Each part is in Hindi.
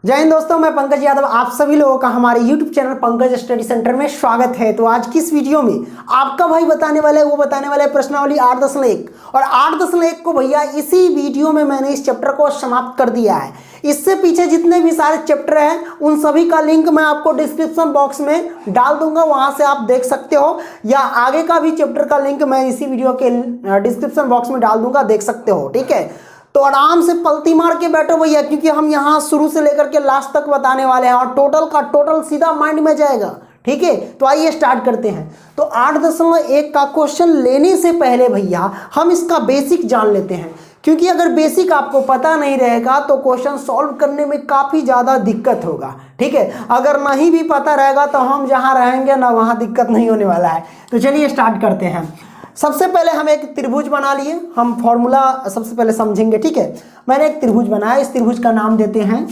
जय हिंद दोस्तों, मैं पंकज यादव। आप सभी लोगों का हमारे YouTube channel Pankaj study centre में स्वागत है। तो आज की इस वीडियो में आपका भाई बताने वाला है प्रश्नावली 8.1 और 8.1 को भैया इसी वीडियो में मैंने इस चैप्टर को समाप्त कर दिया है। इससे पीछे जितने भी सारे चैप्टर हैं उन सभी का लिंक मैं आपको डिस्क्रिप्शन बॉक्स में डाल दूंगा, वहां से आप देख सकते हो, या आगे का भी चैप्टर का लिंक मैं इसी वीडियो के डिस्क्रिप्शन बॉक्स में डाल दूंगा, देख सकते हो। ठीक है, तो आराम से पलती मार के बैठो भैया, क्योंकि हम यहाँ शुरू से लेकर के लास्ट तक बताने वाले हैं और टोटल का टोटल सीधा माइंड में जाएगा। ठीक है, तो आइए स्टार्ट करते हैं। तो 8.1 का क्वेश्चन लेने से पहले भैया हम इसका बेसिक जान लेते हैं, क्योंकि अगर बेसिक आपको पता नहीं रहेगा तो क्वेश्चन सॉल्व करने में काफ़ी ज़्यादा दिक्कत होगा। ठीक है, अगर नहीं भी पता रहेगा तो हम जहाँ रहेंगे ना वहाँ दिक्कत नहीं होने वाला है। तो चलिए स्टार्ट करते हैं। सबसे पहले हम एक त्रिभुज बना लिए, हम फॉर्मूला सबसे पहले समझेंगे। ठीक है, मैंने एक त्रिभुज बनाया, इस त्रिभुज का नाम देते हैं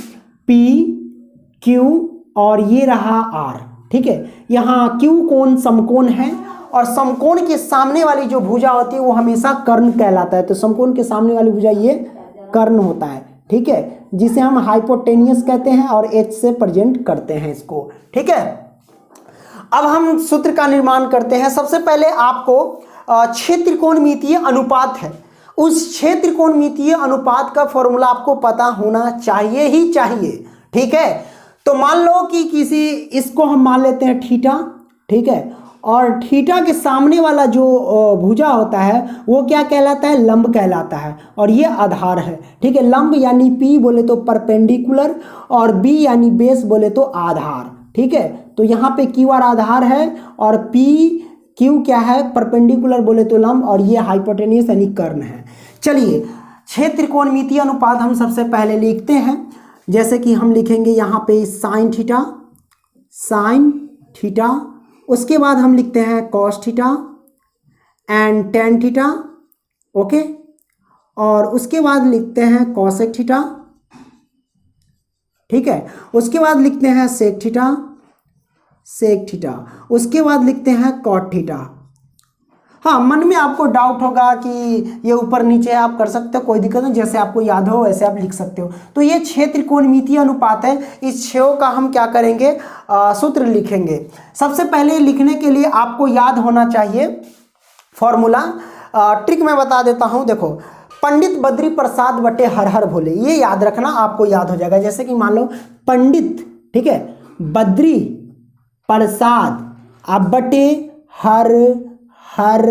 P Q और ये रहा R। ठीक है, यहाँ Q कोण समकोण है और समकोण के सामने वाली जो भुजा होती है वो हमेशा कर्ण कहलाता है। तो समकोण के सामने वाली भुजा ये कर्ण होता है। ठीक है, जिसे हम हाइपोटेनियस कहते हैं और H से प्रेजेंट करते हैं इसको। ठीक है, अब हम सूत्र का निर्माण करते हैं। सबसे पहले आपको 6 त्रिकोणमितीय अनुपात है, उस 6 त्रिकोणमितीय अनुपात का फॉर्मूला आपको पता होना चाहिए ही चाहिए। ठीक है, तो मान लो कि किसी इसको हम मान लेते हैं थीटा। ठीक है, और थीटा के सामने वाला जो भुजा होता है वो क्या कहलाता है? लंब कहलाता है, और ये आधार है। ठीक है, लंब यानी P बोले तो परपेंडिकुलर और B यानी बेस बोले तो आधार। ठीक है, तो यहाँ पे QR आधार है और Q क्या है? परपेंडिकुलर बोले तो लंब, और ये हाइपोटेनियस यानी कर्ण है। चलिए 6 त्रिकोणमितीय अनुपात हम सबसे पहले लिखते हैं, जैसे कि हम लिखेंगे यहाँ पे साइन थीटा, उसके बाद हम लिखते हैं cos theta and tan theta. Okay, और उसके बाद लिखते हैं कॉसेक थीटा। ठीक है, उसके बाद लिखते हैं सेक थीटा, उसके बाद लिखते हैं कॉट थीटा। हाँ, मन में आपको डाउट होगा कि ये ऊपर नीचे आप कर सकते हो, कोई दिक्कत नहीं, जैसे आपको याद हो वैसे आप लिख सकते हो। तो ये 6 त्रिकोणमितीय अनुपात है। इस 6 का हम क्या करेंगे? सूत्र लिखेंगे। सबसे पहले लिखने के लिए आपको याद होना चाहिए फॉर्मूला। ट्रिक मैं बता देता हूँ, देखो, पंडित बद्री प्रसाद बटे हर हर भोले, ये याद रखना, आपको याद हो जाएगा। जैसे कि मान लो पंडित, ठीक है, बद्री प्रसाद अब बटे हर हर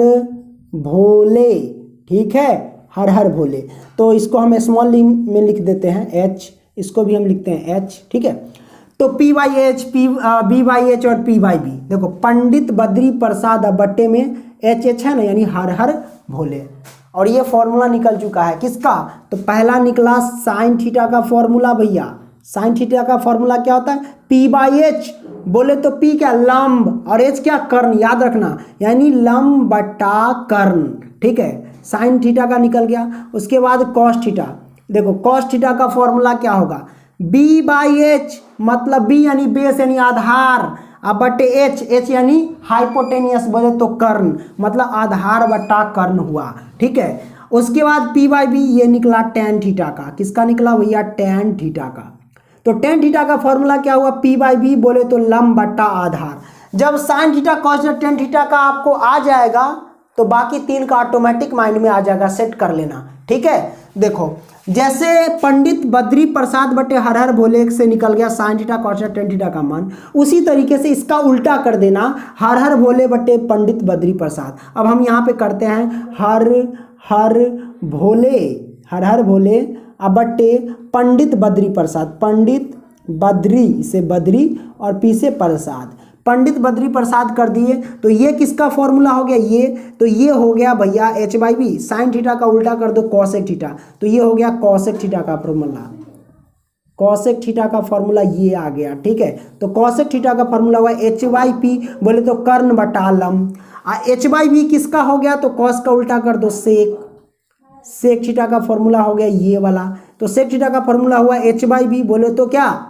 भोले। ठीक है, हर हर भोले, तो इसको हम स्मॉल में लिख देते हैं H, इसको भी हम लिखते हैं H। ठीक है, तो P/H, B/H और P/B। देखो, पंडित बद्री प्रसाद अब बट्टे में H है ना, यानी हर हर भोले, और ये फॉर्मूला निकल चुका है किसका? तो पहला निकला साइन थीटा का फॉर्मूला भैया। साइन थीटा का फॉर्मूला क्या होता है? P/H बोले तो P क्या? लंब, और H क्या? कर्ण, याद रखना, यानी लंब बटा कर्ण। ठीक है, साइन थीटा का निकल गया। उसके बाद कॉस थीटा, देखो कॉस थीटा का फॉर्मूला क्या होगा? B/H मतलब B यानी बेस यानी आधार, अब बटे H यानी हाइपोटेनियस बोले तो कर्ण, मतलब आधार बटा कर्ण हुआ। ठीक है, उसके बाद P/B ये निकला टेन थीटा का। किसका निकला भैया? टेन थीटा का। तो टेन थीटा का फॉर्मूला क्या हुआ? P/B बोले तो लंब बटा आधार। जब sine theta cos tan theta का आपको आ जाएगा तो बाकी 3 का ऑटोमेटिक माइंड में आ जाएगा, सेट कर लेना। ठीक है, देखो, जैसे पंडित बद्री प्रसाद बटे हर हर भोले से निकल गया sine theta cos tan theta का मान, उसी तरीके से इसका उल्टा कर देना, हर हर भोले बटे पंडित बद्री प्रसाद। अब हम यहाँ पे करते हैं हर हर भोले अब बटे पंडित बद्री प्रसाद, पंडित बद्री से बद्री और पी से प्रसाद, पंडित बद्री प्रसाद कर दिए। तो ये किसका फॉर्मूला हो गया? ये, तो ये हो गया भैया H/B। साइन थीटा का उल्टा कर दो कॉसेक थीटा, तो ये हो गया कॉसेक थीटा का फॉर्मूला। कॉसेक थीटा का फॉर्मूला ये आ गया। ठीक है, तो कॉसेक थीटा का फॉर्मूला हुआ H/P बोले तो कर्ण बटा लंब। H/B किसका हो गया? तो कॉस का उल्टा कर दो सेक थीटा का फॉर्मूला हो गया ये वाला। तो सेक थीटा का फॉर्मूला हुआ H/B बोले तो क्या?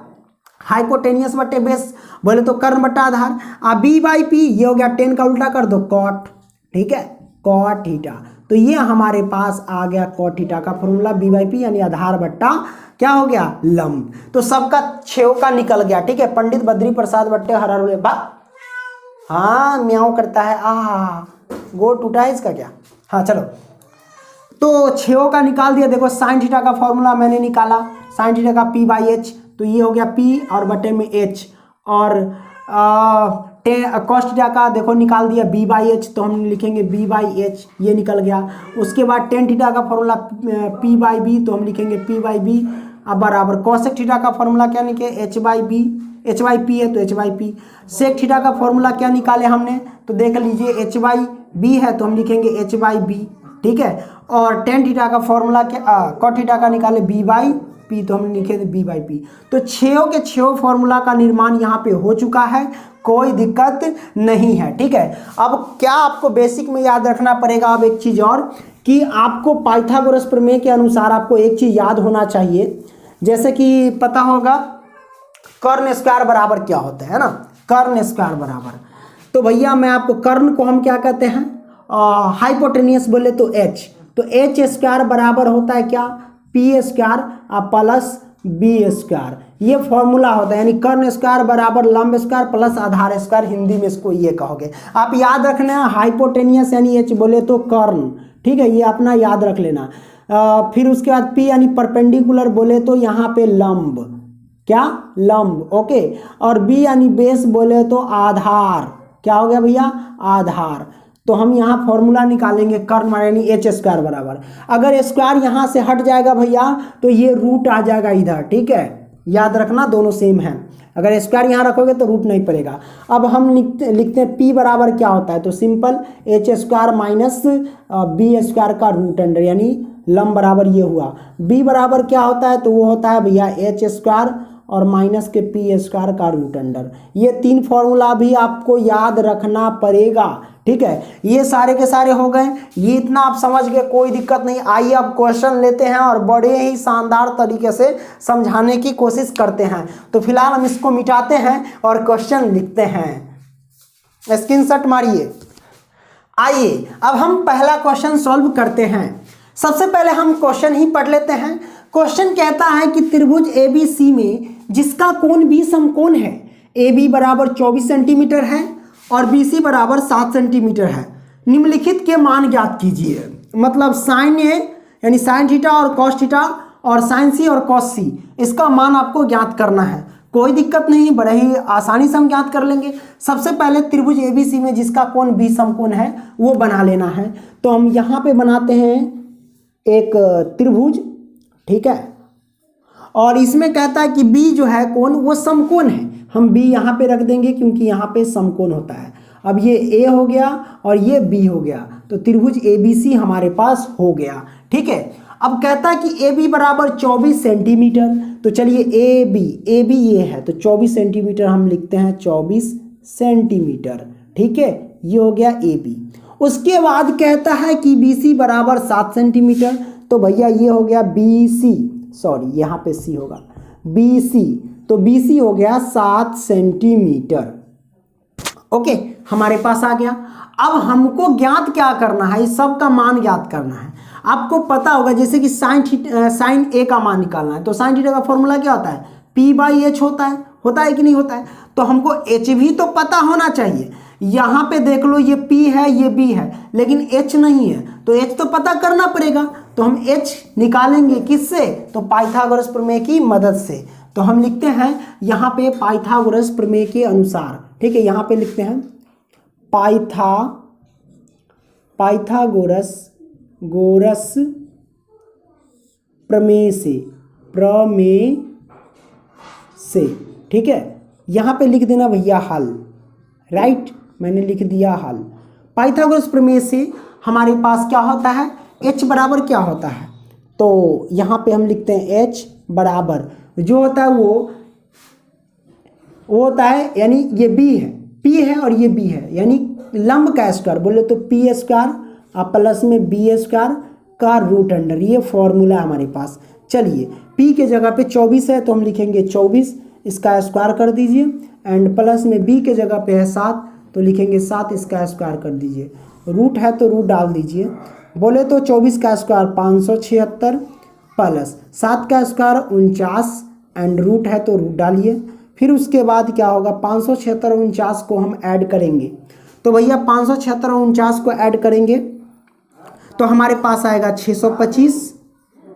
हाइपोटेनियस बटे बेस बोले तो कर्ण बटा आधार। B/P ये हो गया टेन का उल्टा कर दो कॉट। ठीक है, कॉट थीटा, तो तो ये हमारे पास आ गया cot थीटा का फॉर्मूला b/p यानी आधार बट्टा क्या हो गया लंब। तो सबका छेव का निकल गया। ठीक है, पंडित बद्री प्रसाद बट्टे हरारुले बा हाँ म्याऊं करता है। गोड़ टूटा है इसका क्या। हाँ चलो, तो छेव का निकाल दिया। देखो साइन थीटा का फॉर्मूला मैंने निकाला, साइन थीटा का p/h, तो ये हो गया p और बटे में h, और कॉस थीटा का देखो निकाल दिया b/h, तो हम लिखेंगे b/h, ये निकल गया। उसके बाद टेन थीटा का फॉर्मूला p/b, तो हम लिखेंगे p/b अब बराबर कॉसेक थीटा का फॉर्मूला क्या निकले h/b, h/p है तो h/p। सेक थीटा का फॉर्मूला क्या निकाले हमने, तो देख लीजिए h/b है तो हम लिखेंगे h/b। ठीक है, और टेन थीटा का फॉर्मूला क्या कॉट थीटा का निकाले b/p, तो हम लिखे b/p। तो छेव के छेव फॉर्मूला का निर्माण यहाँ पे हो चुका है, कोई दिक्कत नहीं है। ठीक है, अब क्या आपको बेसिक में याद रखना पड़ेगा, अब एक चीज़ और कि आपको पाइथागोरस प्रमेय के अनुसार आपको एक चीज़ याद होना चाहिए, जैसे कि पता होगा कर्ण स्क्वायर बराबर क्या होता है ना, कर्ण स्क्वायर बराबर। तो भैया मैं आपको कर्ण को हम क्या कहते हैं, हाइपोटेनियस बोले तो h, तो h स्क्वायर बराबर होता है क्या p square plus b square, ये फॉर्मूला होता है। यानी कर्ण स्क्वायर बराबर लंब स्क्वायर प्लस आधार स्क्वायर, हिंदी में इसको ये कहोगे। आप याद रखना हाइपोटेनियस यानी h बोले तो कर्ण, ठीक है, ये अपना याद रख लेना। फिर उसके बाद p यानी परपेंडिकुलर बोले तो यहाँ पे लंब, क्या लंब, ओके। और b यानी बेस बोले तो आधार, क्या हो गया भैया आधार। तो हम यहाँ फॉर्मूला निकालेंगे कर्ण यानी h स्क्वायर बराबर, अगर स्क्वायर यहाँ से हट जाएगा भैया तो ये रूट आ जाएगा इधर। ठीक है, याद रखना दोनों सेम है, अगर स्क्वायर यहाँ रखोगे तो रूट नहीं पड़ेगा। अब हम लिखते हैं p बराबर क्या होता है, तो simple h square minus b square का रूट अंडर, यानी लंब बराबर ये हुआ। b बराबर क्या होता है, तो वो होता है भैया h स्क्वायर और माइनस के p स्क्वायर का रूट अंडर। ये तीन फॉर्मूला भी आपको याद रखना पड़ेगा। ठीक है, ये सारे के सारे हो गए, ये इतना आप समझ गए, कोई दिक्कत नहीं। आइए अब क्वेश्चन लेते हैं और बड़े ही शानदार तरीके से समझाने की कोशिश करते हैं। तो फिलहाल हम इसको मिटाते हैं और क्वेश्चन लिखते हैं, स्क्रीनशॉट मारिए। आइए अब हम पहला क्वेश्चन सॉल्व करते हैं। सबसे पहले हम क्वेश्चन ही पढ़ लेते हैं। क्वेश्चन कहता है कि त्रिभुज ABC में जिसका कोण B समकोण है, AB बराबर 24 सेंटीमीटर है और BC बराबर 7 सेंटीमीटर है, निम्नलिखित के मान ज्ञात कीजिए। मतलब साइन A यानी साइन थीटा और कॉस थीटा और साइन C और कॉस C, इसका मान आपको ज्ञात करना है। कोई दिक्कत नहीं, बड़े ही आसानी से हम ज्ञात कर लेंगे। सबसे पहले त्रिभुज ABC में जिसका कोण B समकोण है वो बना लेना है। तो हम यहाँ पे बनाते हैं एक त्रिभुज, ठीक है, और इसमें कहता है कि B जो है कोण वो समकोण है, हम B यहाँ पे रख देंगे क्योंकि यहाँ पे समकोण होता है। अब ये A हो गया और ये B हो गया, तो त्रिभुज ABC हमारे पास हो गया। ठीक है, अब कहता है कि AB बराबर 24 सेंटीमीटर, तो चलिए AB ये है तो 24 सेंटीमीटर हम लिखते हैं 24 सेंटीमीटर। ठीक है, ये हो गया AB। उसके बाद कहता है कि BC बराबर 7 सेंटीमीटर, तो भैया ये हो गया BC, सॉरी यहाँ पे C होगा BC, तो BC हो गया 7 सेंटीमीटर। ओके, हमारे पास आ गया। अब हमको ज्ञात क्या करना है, इस सब का मान ज्ञात करना है। आपको पता होगा जैसे कि साइन A का मान निकालना है, तो साइन थीटा का फॉर्मूला क्या होता है, p/h होता है कि नहीं होता है। तो हमको h भी तो पता होना चाहिए। यहाँ पे देख लो ये p है ये b है, लेकिन h नहीं है, तो h तो पता करना पड़ेगा। तो हम h निकालेंगे किससे, तो पाइथागोरस प्रमेय की मदद से। तो हम लिखते हैं यहाँ पे पाइथागोरस प्रमेय के अनुसार। ठीक है, यहाँ पे लिखते हैं पाइथागोरस प्रमेय से। ठीक है, यहाँ पे लिख देना भैया हल, राइट, मैंने लिख दिया हल। पाइथागोरस प्रमेय से हमारे पास क्या होता है, h बराबर क्या होता है, तो यहाँ पे हम लिखते हैं h बराबर जो होता है वो होता है, यानी ये p है और ये b है, यानी लंब का स्क्वायर बोले तो p स्क्वायर प्लस में b स्क्वायर का रूट अंडर, ये फॉर्मूला हमारे पास। चलिए p के जगह पे 24 है तो हम लिखेंगे 24, इसका स्क्वायर कर दीजिए, एंड प्लस में b के जगह पे है 7 तो लिखेंगे 7, इसका स्क्वायर कर दीजिए। रूट है तो रूट डाल दीजिए, बोले तो 24 का स्क्वायर 576 प्लस 7 का स्क्वायर 49 एंड रूट है तो रूट डालिए। फिर उसके बाद क्या होगा 576 और 49 को हम ऐड करेंगे। तो भैया 576 और 49 को ऐड करेंगे तो हमारे पास आएगा 625,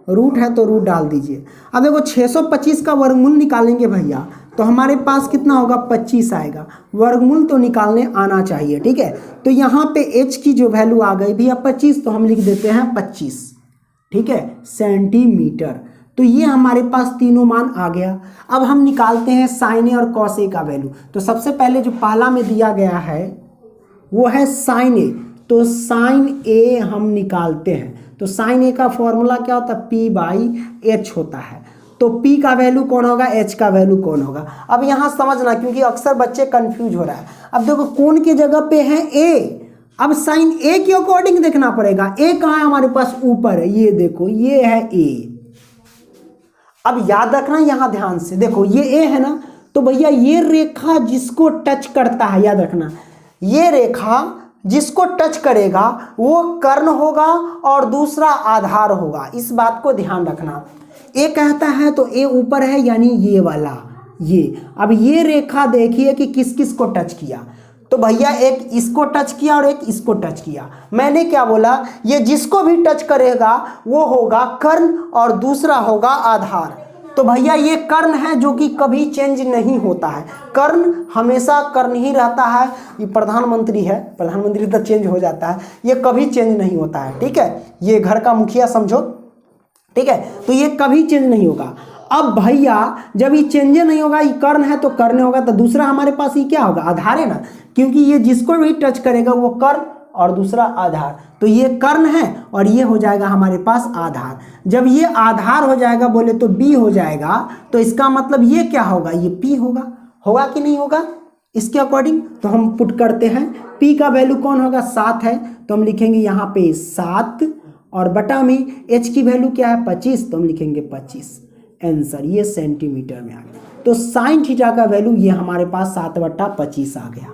रूट है तो रूट डाल दीजिए। अब देखो 625 का वर्गमूल निकालेंगे भैया तो हमारे पास कितना होगा 25 आएगा। वर्गमूल तो निकालने आना चाहिए, ठीक है। तो यहाँ पे h की जो वैल्यू आ गई भैया 25, तो हम लिख देते हैं 25, ठीक है, सेंटीमीटर। तो ये हमारे पास तीनों मान आ गया। अब हम निकालते हैं साइन ए और कॉस ए का वैल्यू। तो सबसे पहले जो पहला में दिया गया है वो है साइन ए, तो साइन ए हम निकालते हैं। तो साइन ए का फॉर्मूला क्या होता है p/h होता है। तो p का वैल्यू कौन होगा, h का वैल्यू कौन होगा। अब यहाँ समझना क्योंकि अक्सर बच्चे कंफ्यूज हो रहा है। अब देखो कौन की जगह पे है a, अब साइन a के अकॉर्डिंग देखना पड़ेगा। a कहाँ है हमारे पास ऊपर है, ये देखो ये है a। अब याद रखना यहाँ ध्यान से, देखो ये a है ना, तो भैया ये रेखा जिसको टच करता है, याद रखना ये रेखा जिसको टच करेगा वो कर्ण होगा और दूसरा आधार होगा। इस बात को ध्यान रखना। ए कहता है तो ए ऊपर है यानी ये वाला, ये। अब ये रेखा देखिए कि किस किस को टच किया। तो भैया एक इसको टच किया और एक इसको टच किया। मैंने क्या बोला, ये जिसको भी टच करेगा वो होगा कर्ण और दूसरा होगा आधार। तो भैया ये कर्ण है जो कि कभी चेंज नहीं होता है। कर्ण हमेशा कर्ण ही रहता है। ये प्रधानमंत्री है, प्रधानमंत्री तो चेंज हो जाता है, ये कभी चेंज नहीं होता है, ठीक है। ये घर का मुखिया समझो, ठीक है। तो ये कभी चेंज नहीं होगा। अब भैया जब ये चेंज नहीं होगा, ये कर्ण है तो कर्ण होगा, तो दूसरा हमारे पास ये क्या होगा, आधार है ना, क्योंकि ये जिसको भी टच करेगा वो कर्ण और दूसरा आधार। तो ये कर्ण है और ये हो जाएगा हमारे पास आधार। जब ये आधार हो जाएगा बोले तो B हो जाएगा, तो इसका मतलब ये क्या होगा, ये P होगा। होगा कि नहीं होगा इसके अकॉर्डिंग। तो हम पुट करते हैं P का वैल्यू कौन होगा, 7 है, तो हम लिखेंगे यहाँ पे 7 और बटा में H की वैल्यू क्या है 25, तो हम लिखेंगे 25। आंसर ये सेंटीमीटर में आ गया। तो साइन थीटा का वैल्यू ये हमारे पास 7/25 आ गया।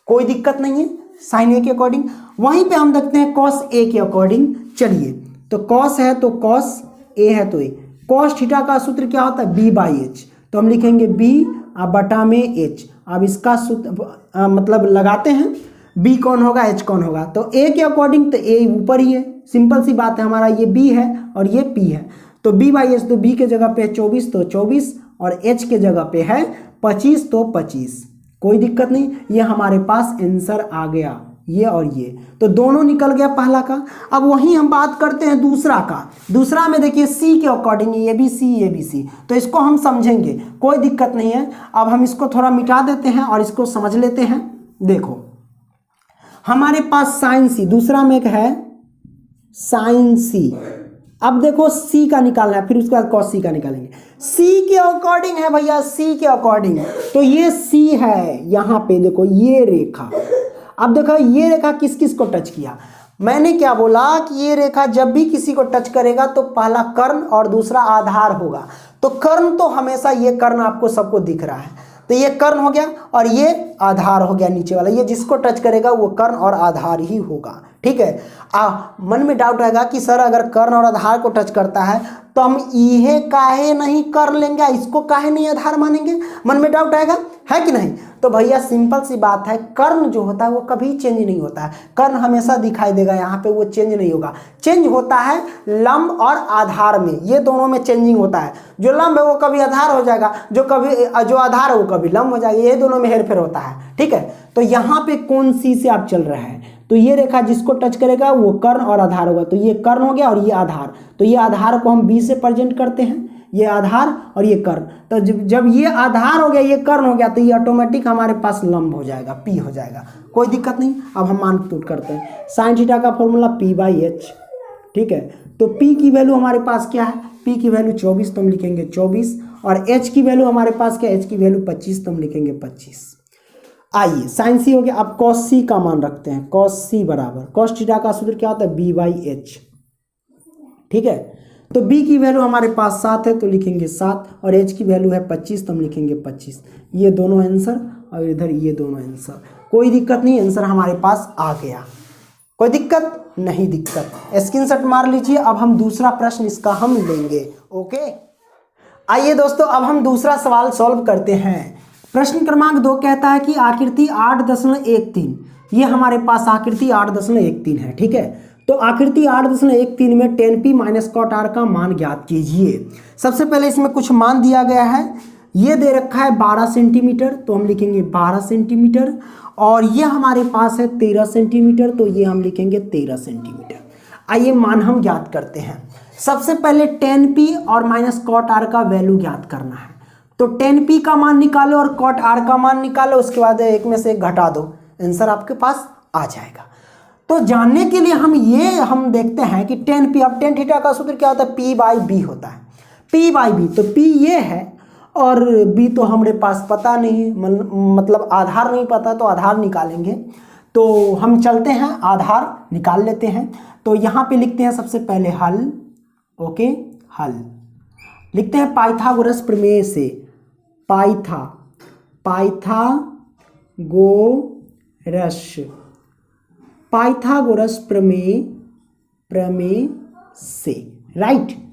कोई दिक्कत नहीं है साइन ए के अकॉर्डिंग। वहीं पे हम देखते हैं कॉस ए के अकॉर्डिंग। चलिए, तो कॉस है तो कॉस, ए है तो ए। कॉस थीटा का सूत्र क्या होता है b/h, तो हम लिखेंगे b बटा में h। अब इसका सूत्र मतलब लगाते हैं, b कौन होगा h कौन होगा। तो a के अकॉर्डिंग तो a ऊपर ही है, सिंपल सी बात है, हमारा ये b है और ये p है। तो b/h, तो b के जगह पे 24 तो 24 और h के जगह पे है 25 तो 25। कोई दिक्कत नहीं, ये हमारे पास आंसर आ गया, ये और ये। तो दोनों निकल गया पहला का। अब वहीं हम बात करते हैं दूसरा का। दूसरा में देखिए सी के अकॉर्डिंग ये भी सी, ये भी सी, तो इसको हम समझेंगे, कोई दिक्कत नहीं है। अब हम इसको थोड़ा मिटा देते हैं और इसको समझ लेते हैं। देखो हमारे पास साइन सी, दूसरा में एक है साइन सी। अब देखो सी का निकालना है, फिर उसके बाद कॉस सी का निकालेंगे। सी के अकॉर्डिंग है भैया, सी के अकॉर्डिंग, तो ये सी है। यहाँ पे देखो ये रेखा, अब देखो ये रेखा किस किस को टच किया। मैंने क्या बोला कि ये रेखा जब भी किसी को टच करेगा तो पहला कर्ण और दूसरा आधार होगा। तो कर्ण तो हमेशा ये कर्ण आपको सबको दिख रहा है, तो ये कर्ण हो गया और ये आधार हो गया नीचे वाला। ये जिसको टच करेगा वो कर्ण और आधार ही होगा, ठीक है। मन में डाउट आएगा कि सर अगर कर्ण और आधार को टच करता है तो हम इहे काहे नहीं कर लेंगे, इसको काहे नहीं आधार मानेंगे, मन में डाउट आएगा, है कि नहीं। तो भैया सिंपल सी बात है, कर्ण जो होता है वो कभी चेंज नहीं होता है। कर्ण हमेशा दिखाई देगा यहाँ पे, वो चेंज नहीं होगा। चेंज होता है लंब और आधार में, ये दोनों में चेंजिंग होता है। जो लंब है वो कभी आधार हो जाएगा, जो आधार है वो कभी लंब हो जाएगा, ये दोनों में हेरफेर होता है, ठीक है। तो यहाँ पे कौन सी से आप चल रहे हैं, तो ये रेखा जिसको टच करेगा वो कर्ण और आधार होगा। तो ये कर्ण हो गया और ये आधार, तो ये आधार को हम b से प्रेजेंट करते हैं, ये आधार और ये कर्ण। तो जब ये आधार हो गया, ये कर्ण हो गया, तो ये ऑटोमेटिक हमारे पास लंब हो जाएगा, p हो जाएगा, कोई दिक्कत नहीं। अब हम मान पुट करते हैं साइन थीटा का फॉर्मूला p/h, ठीक है। तो p की वैल्यू हमारे पास क्या है, p की वैल्यू 24, तो हम लिखेंगे 24, और h की वैल्यू हमारे पास क्या है, h की वैल्यू 25, तो हम लिखेंगे 25। आइए साइन सी हो गया। अब कॉस सी का मान रखते हैं, कॉस सी बराबर कॉस थीटा का सूत्र क्या होता है b/h, ठीक है। तो b की वैल्यू हमारे पास 7 है तो लिखेंगे 7, और h की वैल्यू है 25 तो हम लिखेंगे 25। ये दोनों आंसर और इधर ये दोनों आंसर, कोई दिक्कत नहीं, आंसर हमारे पास आ गया। कोई दिक्कत नहीं? दिक्कत, स्क्रीनशॉट मार लीजिए। अब हम दूसरा प्रश्न इसका हम लेंगे। ओके, आइए दोस्तों अब हम दूसरा सवाल सॉल्व करते हैं। प्रश्न क्रमांक 2 कहता है कि आकृति 8.13, ये हमारे पास आकृति 8.13 है। ठीक है, तो आकृति 8.13 में tan p minus cot r का मान ज्ञात कीजिए। सबसे पहले इसमें कुछ मान दिया गया है। ये दे रखा है 12 सेंटीमीटर, तो हम लिखेंगे 12 सेंटीमीटर। और ये हमारे पास है 13 सेंटीमीटर, तो ये हम लिखेंगे 13 सेंटीमीटर। आइए मान हम ज्ञात करते हैं। सबसे पहले tan p और माइनस कॉट r का वैल्यू ज्ञात करना है। तो tan p का मान निकालो और कॉट r का मान निकालो, उसके बाद एक में से एक घटा दो, आंसर आपके पास आ जाएगा। तो जानने के लिए हम देखते हैं कि tan p, अब tan थीटा का सूत्र क्या होता है? p बाई b होता है। p बाई b, तो p ये है और b तो हमारे पास पता नहीं, मतलब आधार नहीं पता, तो आधार निकालेंगे। तो हम चलते हैं, आधार निकाल लेते हैं। तो यहाँ पे लिखते हैं सबसे पहले हल। ओके, हल लिखते हैं पाइथागोरस प्रमेय से, पाइथागोरस प्रमेय से, राइट।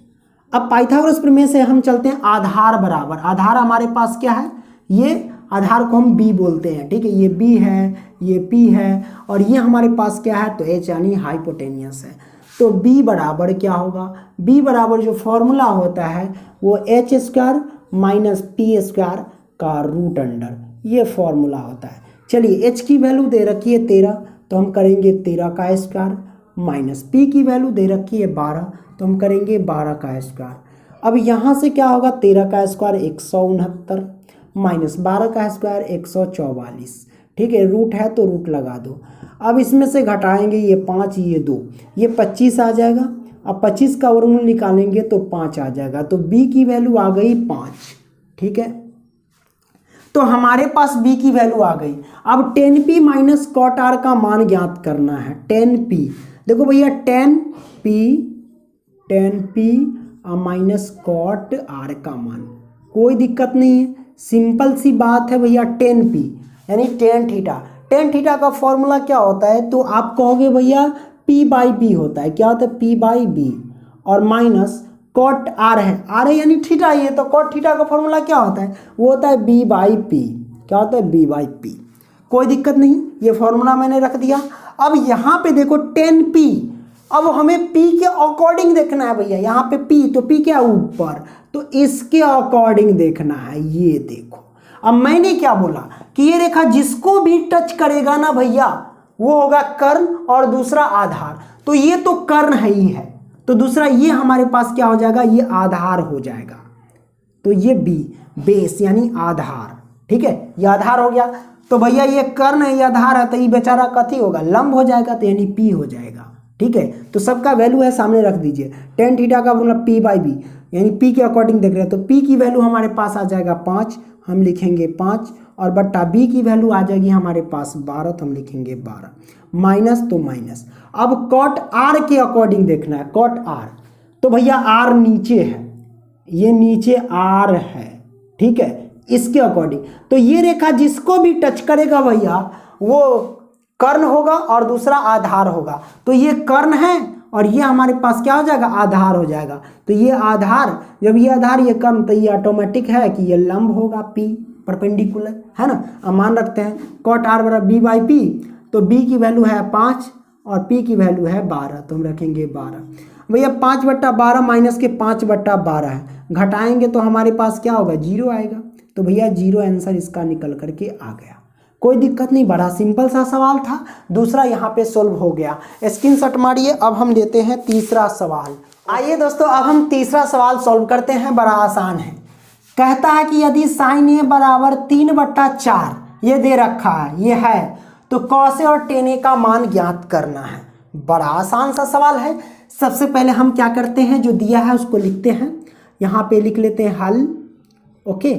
अब पाइथागोरस प्रमेय से हम चलते हैं आधार बराबर, आधार हमारे पास क्या है? ये आधार को हम b बोलते हैं। ठीक है, ये b है, ये p है, और ये हमारे पास क्या है? तो h यानी हाइपोटेनियस है। तो b बराबर क्या होगा? b बराबर जो फॉर्मूला होता है वो h square minus p square का रूट अंडर, ये फॉर्मूला होता है। चलिए h की वैल्यू दे रखी है 13, तो हम करेंगे 13 का स्क्वायर, माइनस p की वैल्यू दे रखी है 12, तो हम करेंगे 12 का स्क्वायर। अब यहाँ से क्या होगा? 13 का स्क्वायर 169 माइनस 12 का स्क्वायर 144। ठीक है, रूट है तो रूट लगा दो। अब इसमें से घटाएंगे, ये 5 ये 2, ये 25 आ जाएगा। अब 25 का वर्गमूल निकालेंगे तो 5 आ जाएगा। तो b की वैल्यू आ गई 5। ठीक है, तो हमारे पास b की वैल्यू आ गई। अब tan p minus cot r का मान ज्ञात करना है। tan p, देखो भैया tan p minus cot r का मान, कोई दिक्कत नहीं है, सिंपल सी बात है भैया। tan p यानी tan थीटा, tan थीटा का फॉर्मूला क्या होता है? तो आप कहोगे भैया p बाई b होता है। क्या होता है? p बाई b, और माइनस कॉट r है यानी थीटा, ये तो कॉट थीटा का फॉर्मूला क्या होता है? वो होता है b बाई p। क्या होता है? b by p। कोई दिक्कत नहीं, ये फॉर्मूला मैंने रख दिया। अब यहाँ पे देखो tan p, अब हमें p के अकॉर्डिंग देखना है भैया। यहाँ पे p, तो p क्या ऊपर, तो इसके अकॉर्डिंग देखना है। ये देखो, अब मैंने क्या बोला कि ये रेखा जिसको भी टच करेगा ना भैया, वो होगा कर्ण और दूसरा आधार। तो ये तो कर्ण है ही है, तो दूसरा ये हमारे पास क्या हो जाएगा? ये आधार हो जाएगा। तो ये b, बेस यानी आधार। ठीक है, ये आधार हो गया। तो भैया ये कर्ण है, ये आधार है, तो ये बेचारा कथी होगा? लंब हो जाएगा, तो यानी p हो जाएगा। ठीक है, तो सबका वैल्यू है सामने रख दीजिए। tan थीटा का फॉर्मूला p बाई b, यानी p के अकॉर्डिंग देख रहे हैं, तो p की वैल्यू हमारे पास आ जाएगा 5, हम लिखेंगे 5, और बट्टा b की वैल्यू आ जाएगी हमारे पास 12, तो हम लिखेंगे 12, माइनस तो माइनस। अब कॉट r के अकॉर्डिंग देखना है, कॉट r, तो भैया r नीचे है, ये नीचे r है। ठीक है, इसके अकॉर्डिंग तो ये रेखा जिसको भी टच करेगा भैया वो कर्ण होगा और दूसरा आधार होगा। तो ये कर्ण है और ये हमारे पास क्या हो जाएगा? आधार हो जाएगा। तो ये आधार, जब ये आधार ये कर्ण, तो ये ऑटोमेटिक है कि ये लंब होगा, p परपेंडिकुलर, है ना। अब मान रखते हैं कॉट r बराबर b बाई p, तो b की वैल्यू है 5 और p की वैल्यू है 12, तो हम रखेंगे 12। भैया 5/12 माइनस के 5/12 है, घटाएंगे तो हमारे पास क्या होगा? 0 आएगा। तो भैया 0 आंसर इसका निकल करके आ गया। कोई दिक्कत नहीं, बड़ा सिंपल सा सवाल था। दूसरा यहाँ पे सोल्व हो गया, स्क्रीनशॉट मारिए। अब हम लेते हैं तीसरा सवाल। आइए दोस्तों अब हम तीसरा सवाल सॉल्व करते हैं, बड़ा आसान है। कहता है कि यदि साइन ए बराबर 3/4 ये दे रखा है, ये है, तो कॉस ए और टेन ए का मान ज्ञात करना है। बड़ा आसान सा सवाल है। सबसे पहले हम क्या करते हैं, जो दिया है उसको लिखते हैं, यहाँ पे लिख लेते हैं हल। ओके,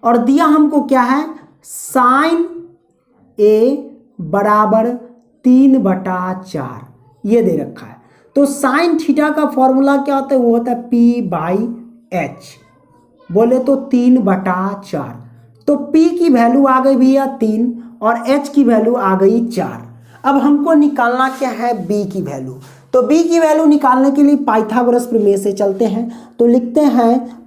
और दिया हमको क्या है? साइन ए बराबर 3/4 ये दे रखा है। तो साइन थीटा का फॉर्मूला क्या होता है? वो होता है p बाई एच, बोले तो 3/4। तो p की वैल्यू आ गई भैया 3 और h की वैल्यू आ गई 4। अब हमको निकालना क्या है, बी की वैल्यू। तो बी की वैल्यू निकालने के लिए पाइथागोरस प्रमेय से चलते हैं। तो लिखते हैं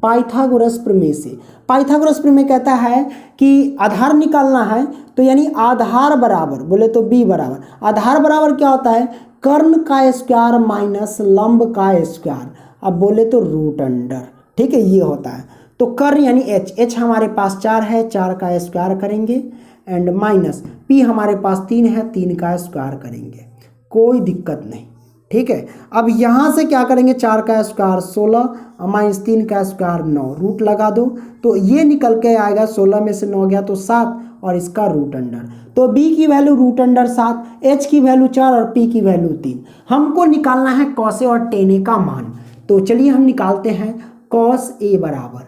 पाइथागोरस प्रमेय से पाइथागोरस प्रमेय कहता है कि आधार निकालना है, तो यानी आधार बराबर, बोले तो बी बराबर, आधार बराबर क्या होता है, कर्ण का स्क्वायर माइनस लंब का स्क्वायर, अब बोले तो रूट अंडर, ठीक है, ये होता है। तो कर्ण यानी एच हमारे पास 4 है, 4 का स्क्वायर करेंगे, एंड माइनस पी हमारे पास 3 है, 3 का स्क्वायर करेंगे, कोई दिक्कत नहीं, ठीक है। अब यहाँ से क्या करेंगे, 4 का स्क्वायर 16 माइनस 3 का स्क्वायर 9, रूट लगा दो, तो ये निकल के आएगा 16 में से 9 गया तो 7, और इसका रूट अंडर। तो b की वैल्यू रूट अंडर 7, h की वैल्यू 4 और p की वैल्यू 3। हमको निकालना है कॉस ए और टेन ए का मान। तो चलिए हम निकालते हैं कॉस ए बराबर,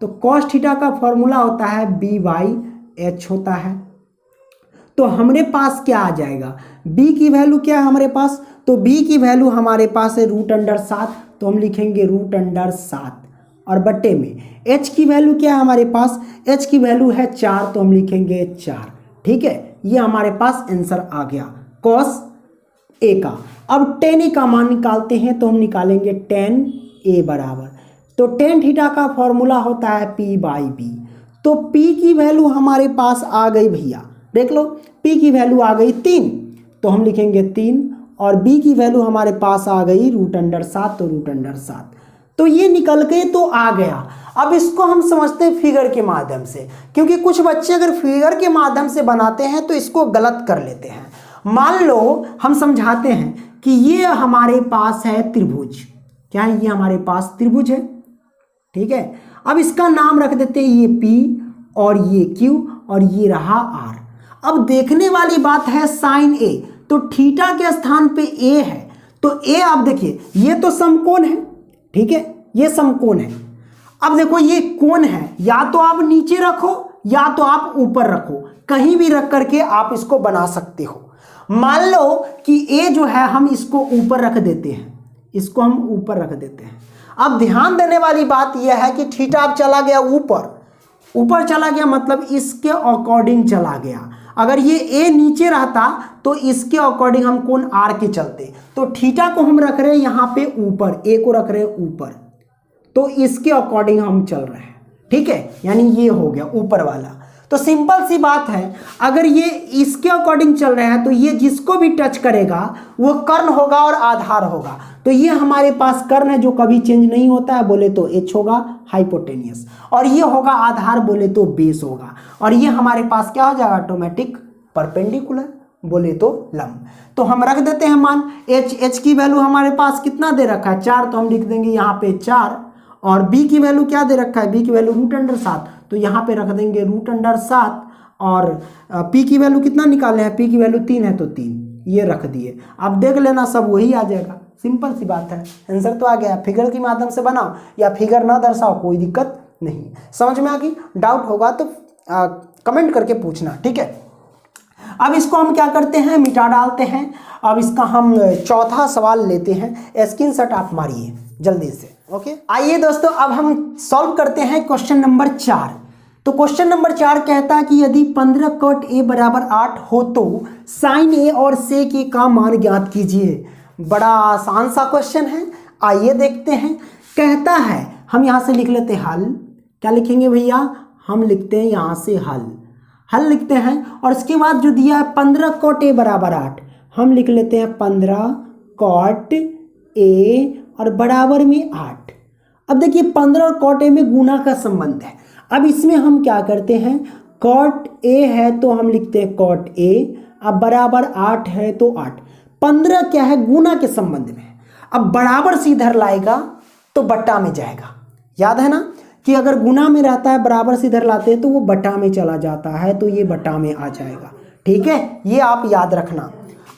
तो कॉस थीटा का फॉर्मूला होता है b/h होता है। तो हमारे पास क्या आ जाएगा, b की वैल्यू क्या है हमारे पास, तो b की वैल्यू हमारे पास है रूट अंडर 7, तो हम लिखेंगे रूट अंडर 7, और बट्टे में h की वैल्यू क्या है हमारे पास, h की वैल्यू है 4, तो हम लिखेंगे 4, ठीक है। ये हमारे पास आंसर आ गया कॉस ए का। अब टेन ए का मान निकालते हैं, तो हम निकालेंगे टेन ए बराबर, तो टेन थीटा का फॉर्मूला होता है p/b। तो p की वैल्यू हमारे पास आ गई भैया, देख लो p की वैल्यू आ गई 3, तो हम लिखेंगे 3, और b की वैल्यू हमारे पास आ गई रूट अंडर 7, तो रूट अंडर 7, तो ये निकल के तो आ गया। अब इसको हम समझते हैं फिगर के माध्यम से, क्योंकि कुछ बच्चे अगर फिगर के माध्यम से बनाते हैं तो इसको गलत कर लेते हैं। मान लो हम समझाते हैं कि ये हमारे पास है त्रिभुज, क्या है, ये हमारे पास त्रिभुज है, ठीक है। अब इसका नाम रख देते हैं ये P और ये Q और ये रहा R। अब देखने वाली बात है साइन A, तो थीटा के स्थान पे A है, तो A आप देखिए ये तो समकोण है, ठीक है, ये समकोण है। अब देखो ये कोण है, या तो आप नीचे रखो या तो आप ऊपर रखो, कहीं भी रख करके आप इसको बना सकते हो। मान लो कि A जो है हम इसको ऊपर रख देते हैं, इसको हम ऊपर रख देते हैं। अब ध्यान देने वाली बात यह है कि थीटा अब चला गया ऊपर चला गया, मतलब इसके अकॉर्डिंग चला गया। अगर ये A नीचे रहता तो इसके अकॉर्डिंग हम कोण R के चलते, तो थीटा को हम रख रहे हैं यहाँ पे ऊपर, A को रख रहे हैं ऊपर, तो इसके अकॉर्डिंग हम चल रहे हैं, ठीक है, यानी ये हो गया ऊपर वाला। तो सिंपल सी बात है, अगर ये इसके अकॉर्डिंग चल रहा है तो ये जिसको भी टच करेगा वो कर्ण होगा और आधार होगा। तो ये हमारे पास कर्ण है जो कभी चेंज नहीं होता है, बोले तो h होगा हाइपोटेनियस, और ये होगा आधार, बोले तो बेस होगा, और ये हमारे पास क्या हो जाएगा ऑटोमेटिक परपेंडिकुलर, बोले तो लंब। तो हम रख देते हैं मान h की वैल्यू हमारे पास कितना दे रखा है 4, तो हम लिख देंगे यहाँ पे 4, और b की वैल्यू क्या दे रखा है, b की वैल्यू रूट अंडर 7, तो यहाँ पे रख देंगे रूट अंडर 7, और p की वैल्यू कितना निकाले हैं, p की वैल्यू 3 है तो 3, ये रख दिए। अब देख लेना सब वही आ जाएगा, सिंपल सी बात है, आंसर तो आ गया। फिगर के माध्यम से बनाओ या फिगर ना दर्शाओ, कोई दिक्कत नहीं। समझ में आ गई, डाउट होगा तो कमेंट करके पूछना, ठीक है। अब इसको हम क्या करते हैं, मिटा डालते हैं। अब इसका हम चौथा सवाल लेते हैं, स्क्रीनशॉट आप मारिए जल्दी से, ओके। आइए दोस्तों, अब हम सॉल्व करते हैं क्वेश्चन नंबर 4। तो क्वेश्चन नंबर 4 कहता है कि यदि 15 cot A बराबर 8 हो तो साइन A और sec A का मान ज्ञात कीजिए। बड़ा आसान सा क्वेश्चन है, आइए देखते हैं। कहता है, हम यहाँ से लिख लेते हैं हल, क्या लिखेंगे भैया, हम लिखते हैं यहाँ से हल लिखते हैं, और इसके बाद जो दिया है 15 cot A बराबर 8, हम लिख लेते हैं 15 cot A और बराबर में 8। अब देखिए 15 और cot A में गुना का संबंध है। अब इसमें हम क्या करते हैं, cot A है तो हम लिखते हैं cot A, अब बराबर 8 है तो 8, 15 क्या है, गुना के संबंध में। अब बराबर से इधर लाएगा तो बट्टा में जाएगा, याद है ना कि अगर गुना में रहता है बराबर से इधर लाते हैं तो वो बट्टा में चला जाता है, तो ये बट्टा में आ जाएगा, ठीक है, ये आप याद रखना।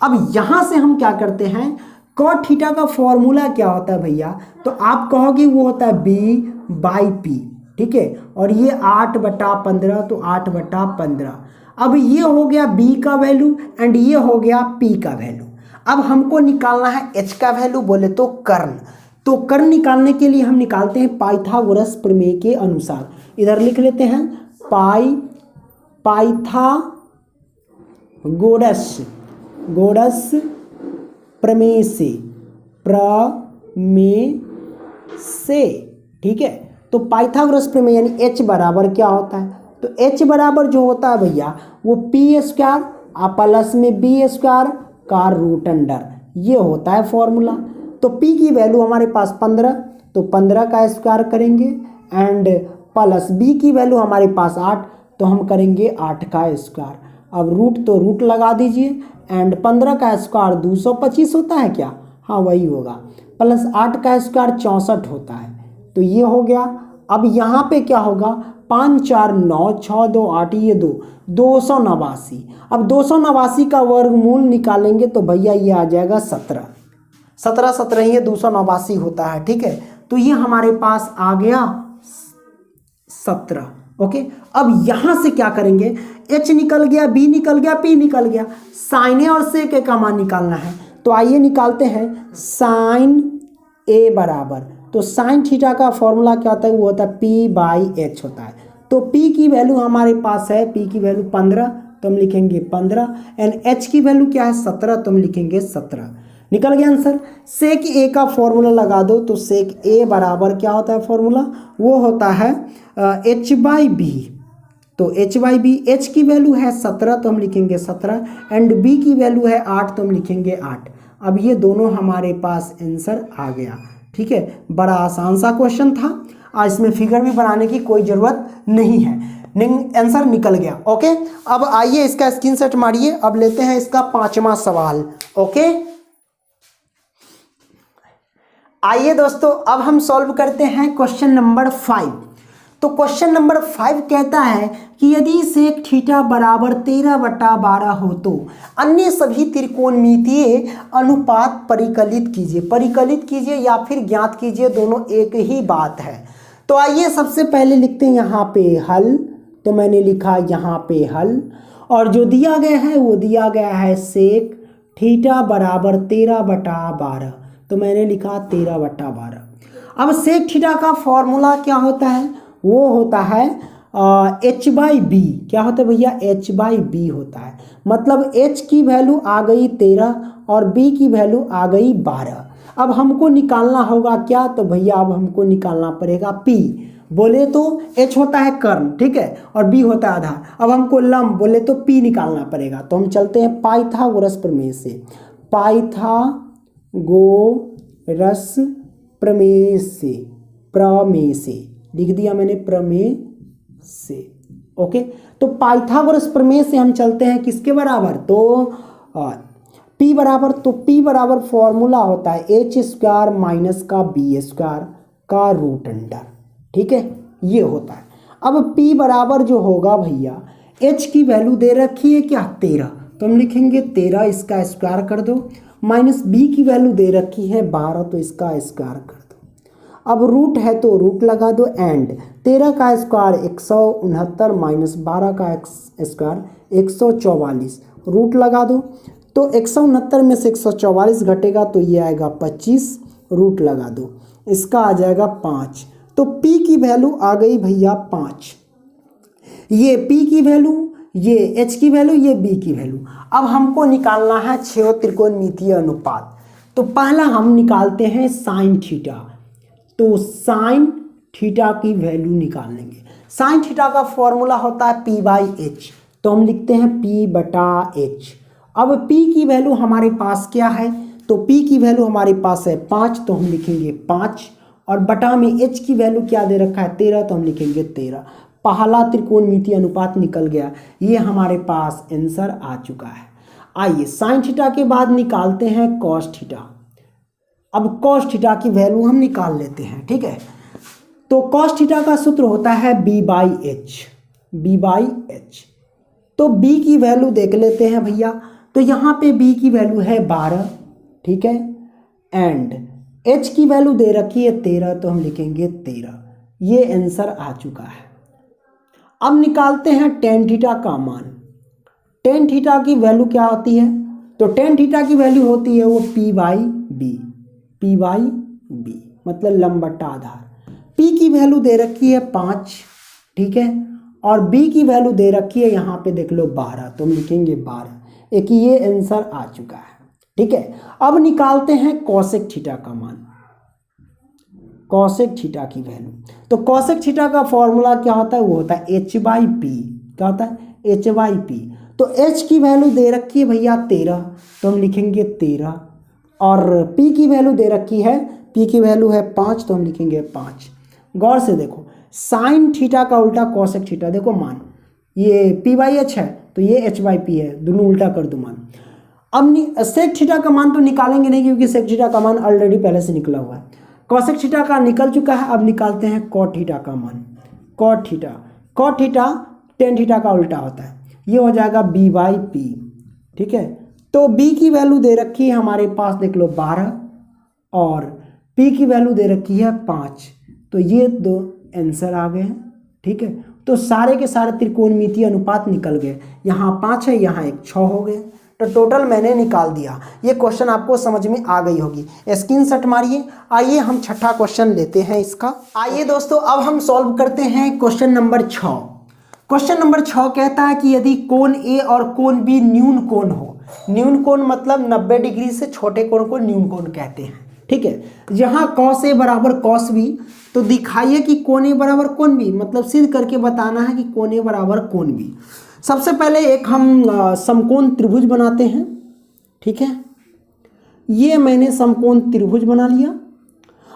अब यहाँ से हम क्या करते हैं, cot थीटा का फॉर्मूला क्या होता है भैया, तो आप कहोगे वो होता है b/p, ठीक है, और ये 8/15, तो 8/15। अब ये हो गया b का वैल्यू एंड ये हो गया p का वैल्यू। अब हमको निकालना है एच का वैल्यू, बोले तो कर्ण। तो कर्ण निकालने के लिए हम निकालते हैं पाइथागोरस प्रमेय के अनुसार। इधर लिख लेते हैं पाइथागोरस प्रमेय से, ठीक है। तो पाइथागोरस प्रमेय यानी एच बराबर क्या होता है, तो एच बराबर जो होता है भैया वो पी स्क्वायर प्लस में बी स्क्वायर का रूट अंडर, ये होता है फॉर्मूला। तो p की वैल्यू हमारे पास 15, तो 15 का स्क्वायर करेंगे एंड प्लस b की वैल्यू हमारे पास 8, तो हम करेंगे 8 का स्क्वायर। अब रूट तो रूट लगा दीजिए एंड 15 का स्क्वायर 225 होता है क्या, हाँ वही होगा, प्लस 8 का स्क्वायर 64 होता है, तो ये हो गया। अब यहाँ पे क्या होगा, 5 4 9 6 2 8, ये 289। अब 289 का वर्गमूल निकालेंगे तो भैया ये आ जाएगा 17 17 ये 289 होता है, ठीक है। तो ये हमारे पास आ गया 17। ओके, अब यहां से क्या करेंगे, h निकल गया, b निकल गया, p निकल गया, साइन ए और सेक ए का मान निकालना है। तो आइए निकालते हैं साइन ए बराबर, तो साइन थीटा का फॉर्मूला क्या होता है, वो होता है p/h होता है। तो p की वैल्यू हमारे पास है, p की वैल्यू 15, तो हम लिखेंगे 15 एंड h की वैल्यू क्या है 17, तो हम लिखेंगे 17। निकल गया आंसर। सेक ए का फॉर्मूला लगा दो, तो सेक ए बराबर क्या होता है फॉर्मूला, वो होता है h/b। तो h/b, h की वैल्यू है 17, तो हम लिखेंगे 17 एंड b की वैल्यू है 8, तो हम लिखेंगे 8। अब ये दोनों हमारे पास आंसर आ गया, ठीक है। बड़ा आसान सा क्वेश्चन था, आज इसमें फिगर भी बनाने की कोई ज़रूरत नहीं है, आंसर निकल गया। ओके, अब आइए इसका स्क्रीनशॉट मारिए। अब लेते हैं इसका 5वां सवाल। ओके, आइए दोस्तों, अब हम सॉल्व करते हैं क्वेश्चन नंबर 5। तो क्वेश्चन नंबर 5 कहता है कि यदि सेक थीटा बराबर 13/12 हो तो अन्य सभी त्रिकोणमितीय अनुपात परिकलित कीजिए या फिर ज्ञात कीजिए, दोनों एक ही बात है। तो आइए सबसे पहले लिखते हैं यहाँ पे हल, तो मैंने लिखा यहाँ पे हल, और जो दिया गया है वो दिया गया है सेक थीटा बराबर 13/12, तो मैंने लिखा 13/12। अब सेक थीटा का फॉर्मूला क्या होता है, वो होता है h/b। क्या होता है भैया, h/b होता है, मतलब h की वैल्यू आ गई 13 और b की वैल्यू आ गई 12। अब हमको निकालना होगा क्या, तो भैया अब हमको निकालना पड़ेगा p। बोले तो h होता है कर्ण, ठीक है, और b होता है आधार। अब हमको लंब बोले तो p निकालना पड़ेगा। तो हम चलते हैं पाइथागोरस प्रमेय से, पाइथागोरस प्रमेय से लिख दिया मैंने, प्रमेय से। ओके, तो पाइथागोरस प्रमेय से हम चलते हैं किसके बराबर, तो p बराबर, तो p बराबर फॉर्मूला होता है h² माइनस का b² का रूट अंडर, ठीक है, ये होता है। अब p बराबर जो होगा भैया, h की वैल्यू दे रखी है क्या 13, तो हम लिखेंगे 13, इसका स्क्वायर कर दो, माइनस b की वैल्यू दे रखी है 12, तो इसका स्क्वायर कर दो। अब रूट है तो रूट लगा दो एंड 13 का स्क्वायर 169 माइनस 12 का स्क्वायर 144, रूट लगा दो। तो 169 में से 144 घटेगा तो ये आएगा 25, रूट लगा दो, इसका आ जाएगा 5। तो p की वैल्यू आ गई भैया 5, ये p की वैल्यू, ये h की वैल्यू, ये b की वैल्यू। अब हमको निकालना है 6 त्रिकोणमितीय अनुपात। तो पहला हम निकालते हैं साइन थीटा, तो साइन थीटा की वैल्यू निकाल लेंगे। साइन थीटा का फॉर्मूला होता है p/h, तो हम लिखते हैं p/h। अब p की वैल्यू हमारे पास क्या है, तो p की वैल्यू हमारे पास है 5, तो हम लिखेंगे 5, और बटा में h की वैल्यू क्या दे रखा है 13, तो हम लिखेंगे 13। पहला त्रिकोणमितीय अनुपात निकल गया, ये हमारे पास आंसर आ चुका है। आइए साइन थीटा के बाद निकालते हैं कॉस थीटा। अब कॉस थीटा की वैल्यू हम निकाल लेते हैं, ठीक है। तो कॉस थीटा का सूत्र होता है b/h। तो b की वैल्यू देख लेते हैं भैया, तो यहाँ पे b की वैल्यू है 12, ठीक है, एंड h की वैल्यू दे रखी है 13, तो हम लिखेंगे 13। ये आंसर आ चुका है। अब निकालते हैं टेन थीटा का मान। टेन थीटा की वैल्यू क्या होती है, तो टेन थीटा की वैल्यू होती है वो P/B, P/B मतलब लंब बट्टा आधार। P की वैल्यू दे रखी है 5, ठीक है, और B की वैल्यू दे रखी है यहाँ पे देख लो 12, तो हम लिखेंगे 12। एक ये आंसर आ चुका है, ठीक है। अब निकालते हैं कॉसेक थीटा का मान, कॉसेक थीटा की वैल्यू। तो कॉसेक थीटा का फॉर्मूला क्या होता है, वो होता है H/P। क्या होता है, H/P। तो H की वैल्यू दे रखी है भैया 13, तो हम लिखेंगे 13, और P की वैल्यू दे रखी है, P की वैल्यू है 5, तो हम लिखेंगे 5। गौर से देखो, साइन थीटा का उल्टा कॉसेक थीटा, देखो मान ये P/H है तो ये H/P है, दोनों उल्टा कर दो मान। अब सेक थीटा का मान तो निकालेंगे नहीं क्योंकि सेक थीटा का मान ऑलरेडी पहले से निकला हुआ है। कॉसेक थीटा का निकल चुका है, अब निकालते हैं कॉट थीटा का मान। Cot theta, cot theta tan theta का उल्टा होता है, ये हो जाएगा B/P, ठीक है। तो B की वैल्यू दे रखी है हमारे पास देख लो 12, और P की वैल्यू दे रखी है 5, तो ये दो आंसर आ गए हैं, ठीक है। तो सारे के सारे त्रिकोणमितीय अनुपात निकल गए, यहाँ 5 है, यहाँ एक 6 हो गए, तो टोटल मैंने निकाल दिया। ये क्वेश्चन आपको समझ में आ गई होगी, स्क्रीनशॉट मारिए। आइए हम छठा क्वेश्चन लेते हैं इसका। आइए दोस्तों, अब हम सॉल्व करते हैं क्वेश्चन नंबर 6। क्वेश्चन नंबर 6 कहता है कि यदि कोण ए और कोण बी न्यून कोण हो, न्यून कोण मतलब 90 डिग्री से छोटे कोण को न्यून कोण कहते हैं, ठीक है। जहाँ कॉस ए बराबर कॉस बी, तो दिखाइए कि कोण ए बराबर कोण बी, मतलब सिद्ध करके बताना है कि कोण ए बराबर कोण बी। सबसे पहले एक हम समकोण त्रिभुज बनाते हैं, ठीक है। ये मैंने समकोण त्रिभुज बना लिया।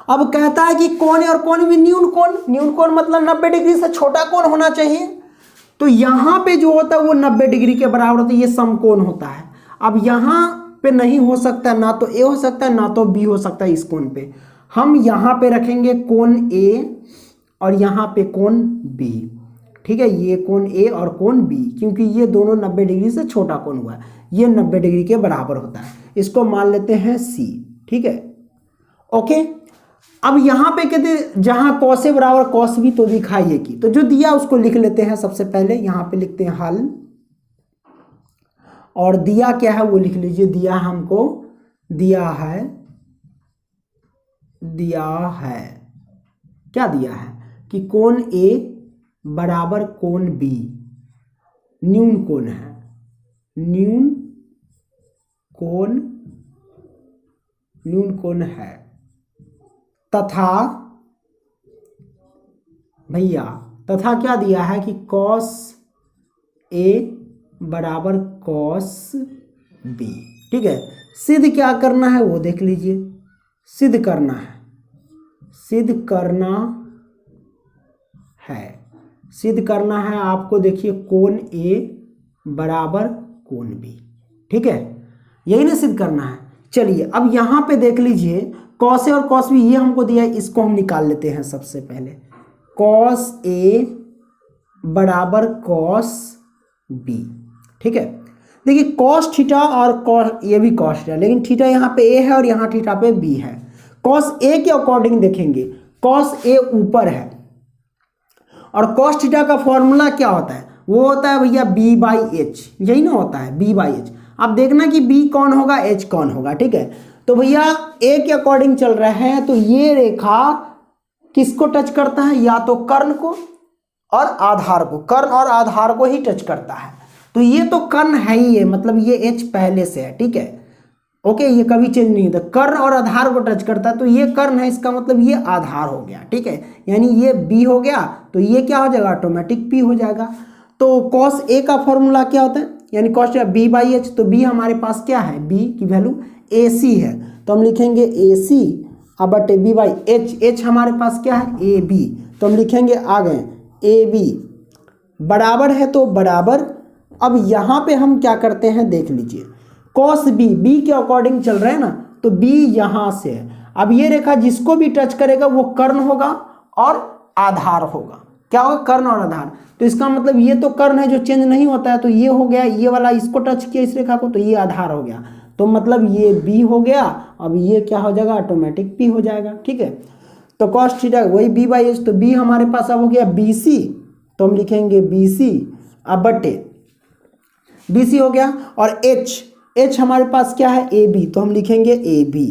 अब कहता है कि कोण ए और कोण बी न्यून कोण, न्यून कोण मतलब 90 डिग्री से छोटा कोण होना चाहिए, तो यहाँ पे जो होता है वो 90 डिग्री के बराबर होता है, ये समकोण होता है। अब यहाँ पे नहीं हो सकता, ना तो ए हो सकता है ना तो बी हो सकता है। इस कोण पे हम यहाँ पे रखेंगे कोण ए और यहाँ पे कोण बी, ठीक है। ये कोण ए और कोण बी, क्योंकि ये दोनों 90 डिग्री से छोटा कोण हुआ है, ये 90 डिग्री के बराबर होता है, इसको मान लेते हैं सी, ठीक है, ओके। अब यहाँ पे कहते जहाँ कॉस ए बराबर कॉस बी, तो दिखाइए कि, तो जो दिया उसको लिख लेते हैं। सबसे पहले यहाँ पे लिखते हैं हल, और दिया क्या है वो लिख लीजिए। दिया हमको दिया है क्या दिया है कि कोण ए बराबर कोण बी न्यून कोण है, न्यून कोण है, तथा भैया तथा क्या दिया है कि कॉस ए बराबर कॉस बी, ठीक है। सिद्ध क्या करना है वो देख लीजिए, सिद्ध करना है, सिद्ध करना है आपको। देखिए कोण ए बराबर कोण बी, ठीक है, यही ना सिद्ध करना है। चलिए अब यहाँ पे देख लीजिए, कॉस ए और कॉस बी ये हमको दिया है, इसको हम निकाल लेते हैं। सबसे पहले कॉस ए बराबर कॉस बी, ठीक है। देखिए कॉस थीटा और कॉस, ये भी कॉस थीटा, लेकिन थीटा यहाँ पे ए है और यहाँ थीटा पे बी है। कॉस ए के अकॉर्डिंग देखेंगे, कॉस ए ऊपर है, और कॉस थीटा का फॉर्मूला क्या होता है, वो होता है भैया B/H, यही ना होता है B/H। अब देखना कि B कौन होगा, H कौन होगा, ठीक है। तो भैया ए के अकॉर्डिंग चल रहा है, तो ये रेखा किसको टच करता है, या तो कर्ण को और आधार को, कर्ण और आधार को ही टच करता है। तो ये तो कर्ण है ही है, मतलब ये H पहले से है, ठीक है, ओके, ये कभी चेंज नहीं होता। कर्ण और आधार को टच करता है, तो ये कर्ण है, इसका मतलब ये आधार हो गया, ठीक है, यानी ये B हो गया, तो ये क्या हो जाएगा, ऑटोमेटिक P हो जाएगा। तो कॉस ए का फॉर्मूला क्या होता है, यानी कॉस B/H, तो B हमारे पास क्या है, B की वैल्यू AC है, तो हम लिखेंगे AC अब बटे B/H, H हमारे पास क्या है AB, तो हम लिखेंगे आ गए AB बराबर है, तो बराबर। अब यहाँ पे हम क्या करते हैं देख लीजिए, कॉस B के अकॉर्डिंग चल रहा है ना, तो B यहाँ से है। अब ये रेखा जिसको भी टच करेगा वो कर्ण होगा और आधार होगा, क्या होगा, कर्ण और आधार। तो इसका मतलब ये तो कर्ण है जो चेंज नहीं होता है, तो ये हो गया, ये वाला इसको टच किया इस रेखा को, तो ये आधार हो गया, तो मतलब ये B हो गया। अब ये क्या हो जाएगा, ऑटोमेटिक P हो जाएगा, ठीक है। तो कॉस थीटा वही B/H, तो B हमारे पास अब हो गया BC, तो हम लिखेंगे BC अब बटे BC हो गया, और एच हमारे पास क्या है ए बी, तो हम लिखेंगे ए बी।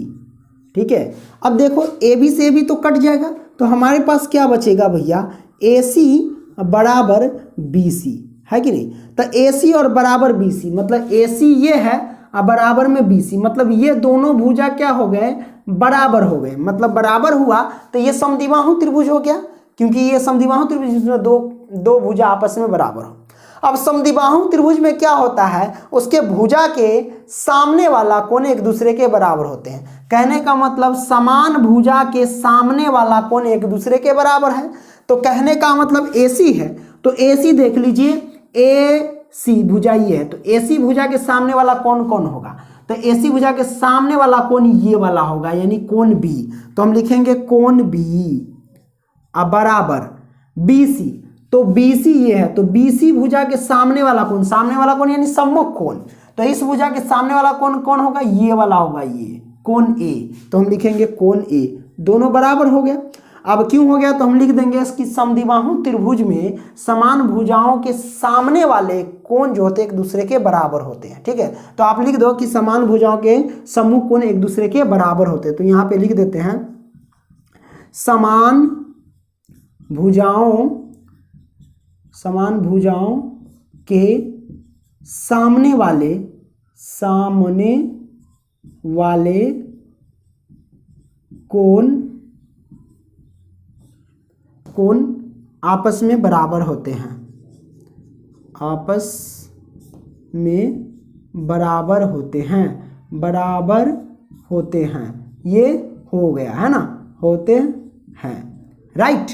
ठीक है, अब देखो ए बी से ए बी तो कट जाएगा, तो हमारे पास क्या बचेगा भैया, ए सी बराबर बी सी, है कि नहीं। तो ए सी और बराबर बी सी, मतलब ए सी ये है और बराबर में बी सी, मतलब ये दोनों भुजा क्या हो गए, बराबर हो गए। मतलब बराबर हुआ तो ये समद्विबाहु त्रिभुज हो गया, क्योंकि ये समद्विबाहु त्रिभुज जिसमें दो भुजा आपस में बराबर हो। अब समद्विबाहु त्रिभुज में क्या होता है, उसके भुजा के सामने वाला कोण एक दूसरे के बराबर होते हैं। कहने का मतलब समान भुजा के सामने वाला कोण एक दूसरे के बराबर है। तो कहने का मतलब AC है, तो AC देख लीजिए, AC भुजा ये है, तो AC भुजा के सामने वाला कोण कौन होगा, तो AC भुजा के सामने वाला कोण ये वाला होगा, यानी कोण B। तो हम लिखेंगे कोण B अब बराबर BC, तो BC ये है, तो BC भुजा के सामने वाला कोण यानी सम्मुख कोण, तो इस भुजा के सामने वाला कोण कौन होगा, ये वाला होगा, ये कोण A। तो हम लिखेंगे कोण A, दोनों बराबर हो गया। अब क्यों हो गया, तो हम लिख देंगे इसकी समद्विबाहु त्रिभुज में समान भुजाओं के सामने वाले कोण जो होते हैं एक दूसरे के बराबर होते हैं। ठीक है, तो आप लिख दो कि समान भुजाओं के सम्मुख कोण एक दूसरे के बराबर होते हैं। तो यहाँ पे लिख देते हैं समान भुजाओं के सामने वाले कोण आपस में बराबर होते हैं, बराबर होते हैं, ये हो गया है ना, होते हैं, राइट।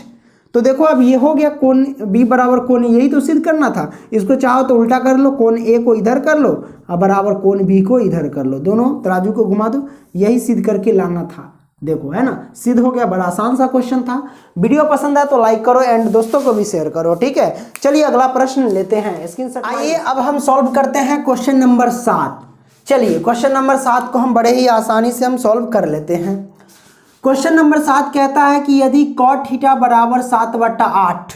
तो देखो अब ये हो गया कोण B बराबर कोण, यही तो सिद्ध करना था। इसको चाहो तो उल्टा कर लो, कोण A को इधर कर लो और बराबर कोण B को इधर कर लो, दोनों तराजू को घुमा दो, यही सिद्ध करके लाना था। देखो है ना, सिद्ध हो गया, बड़ा आसान सा क्वेश्चन था। वीडियो पसंद आए तो लाइक करो एंड दोस्तों को भी शेयर करो। ठीक है, चलिए अगला प्रश्न लेते हैं, स्क्रीनशॉट आइए अब हम सॉल्व करते हैं क्वेश्चन नंबर 7। चलिए क्वेश्चन नंबर 7 को हम बड़े ही आसानी से हम सॉल्व कर लेते हैं। क्वेश्चन नंबर 7 कहता है कि यदि cot थीटा बराबर 7/8,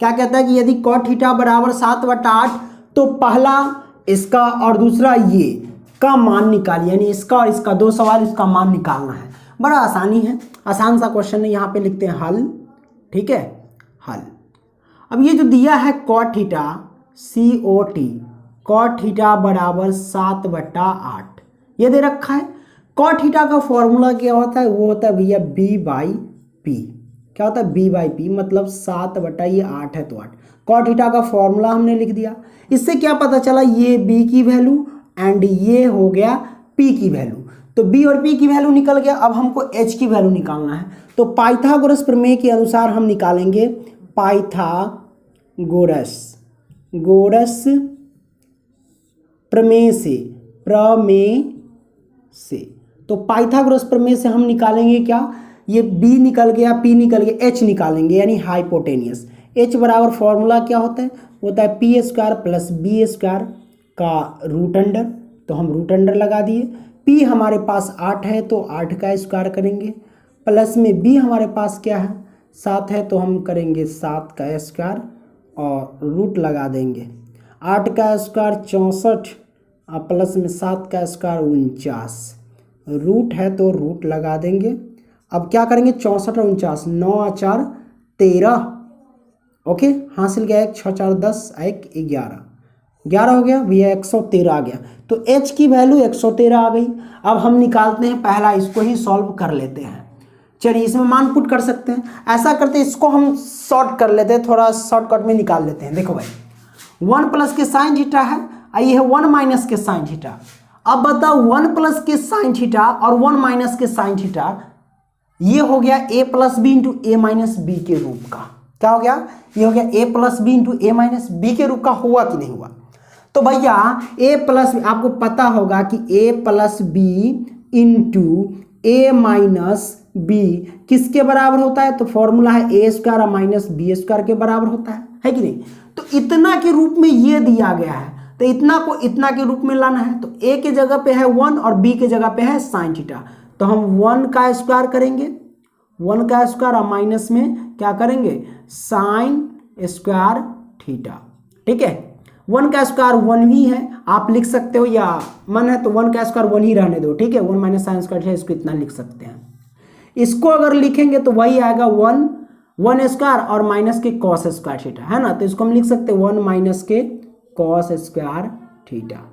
क्या कहता है कि यदि cot थीटा बराबर 7/8 तो पहला इसका और दूसरा ये का मान निकालिए, यानी इसका और इसका, दो सवाल इसका मान निकालना है। बड़ा आसानी है, आसान सा क्वेश्चन है। यहाँ पे लिखते हैं हल। ठीक है, हल। अब ये जो दिया है cot theta COT, cot theta बराबर 7/8 ये दे रखा है। cot थीटा का फॉर्मूला क्या होता है, वो होता है भैया B/P। क्या होता है B/P, मतलब 7/8 है तो 8। cot थीटा का फॉर्मूला हमने लिख दिया। इससे क्या पता चला, ये B की वैल्यू एंड ये हो गया P की वैल्यू, तो B और P की वैल्यू निकल गया। अब हमको H की वैल्यू निकालना है, तो पाइथागोरस प्रमेय के अनुसार हम निकालेंगे पाइथागोरस प्रमेय से। तो पाइथागोरस प्रमेय से हम निकालेंगे क्या, ये B निकल गया, P निकल गया, H निकालेंगे यानी हाइपोटेनियस। H बराबर फॉर्मूला क्या होता है, होता है P² + B² का रूट अंडर, तो हम रूट अंडर लगा दिए। P हमारे पास 8 है तो 8 का स्क्वायर करेंगे, प्लस में B हमारे पास क्या है 7 है तो हम करेंगे 7 का स्क्वायर और रूट लगा देंगे। 8 का स्क्वायर 64 और प्लस में 7 का स्क्वायर 49, रूट है तो रूट लगा देंगे। अब क्या करेंगे, 64 और 49, 9 और 4 13, ओके, हासिल गया 1 6 4 10 1 11 हो गया भैया, 113 आ गया। तो H की वैल्यू 113 आ गई। अब हम निकालते हैं, पहला इसको ही सॉल्व कर लेते हैं। चलिए इसमें मान पुट कर सकते हैं, ऐसा करते हैं इसको हम शॉर्ट कर लेते हैं, थोड़ा शॉर्टकट में निकाल लेते हैं। देखो भाई 1 प्लस के साइन थीटा है, ये है 1 माइनस के साइन थीटा। अब बताओ 1 प्लस के साइन थीटा और 1 माइनस के साइन थीटा, ये हो गया A + B × A - B के रूप का। क्या हो गया, ये हो गया A + B × A - B के रूप का, हुआ कि नहीं हुआ। तो भैया A + B, आपको पता होगा कि A + B × A - B किसके बराबर होता है, तो फॉर्मूला है A² - B² के बराबर होता है कि नहीं। तो इतना के रूप में ये दिया गया है, तो इतना को इतना के रूप में लाना है। तो A के जगह पे है 1 और B के जगह पे है साइन थीटा, तो हम 1 का स्क्वायर करेंगे, 1 का स्क्वायर और माइनस में क्या करेंगे साइन स्क्वायर थीटा। ठीक है, 1 का स्क्वायर 1 ही है, आप लिख सकते हो, या मन है तो 1 का स्क्वायर 1 ही रहने दो, ठीक है। 1 माइनस साइन स्क्वायर थीटा, इसको इतना लिख सकते हैं। इसको अगर लिखेंगे तो वही आएगा 1 स्क्वायर और माइनस के कॉस स्क्वायर थीटा, है ना। तो इसको हम लिख सकते हैं 1 माइनस के कॉस स्क्वायर थीटा,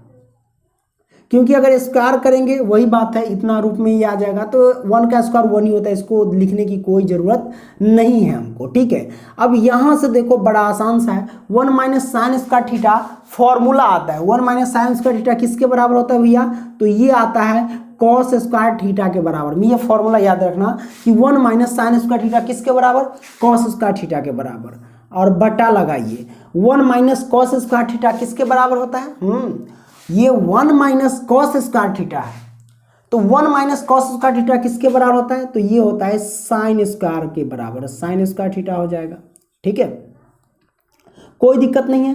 क्योंकि अगर स्क्वायर करेंगे वही बात है, इतना रूप में ही आ जाएगा। तो 1 का स्क्वायर 1 ही होता है, इसको लिखने की कोई ज़रूरत नहीं है हमको, ठीक है। अब यहाँ से देखो बड़ा आसान सा है, 1 minus sine square theta formula आता है। 1 माइनस साइन स्क्वायर थीटा किसके बराबर होता है भैया, तो ये आता है कॉस स्क्वायर थीटा के बराबर में। ये फॉर्मूला याद रखना कि 1 माइनस साइन स्क्वायर थीटा किसके बराबर, कॉस स्क्वायर थीटा के बराबर, और बटा लगाइए 1 माइनस कॉस स्क्वायर थीटा किसके बराबर होता है, ये 1 माइनस कॉस स्क्वायर थीटा है। तो 1 माइनस कॉस स्क्वायर थीटा किसके बराबर होता है, तो ये होता है साइन स्क्वायर के बराबर, साइन स्क्वायर थीटा हो जाएगा, ठीक है। कोई दिक्कत नहीं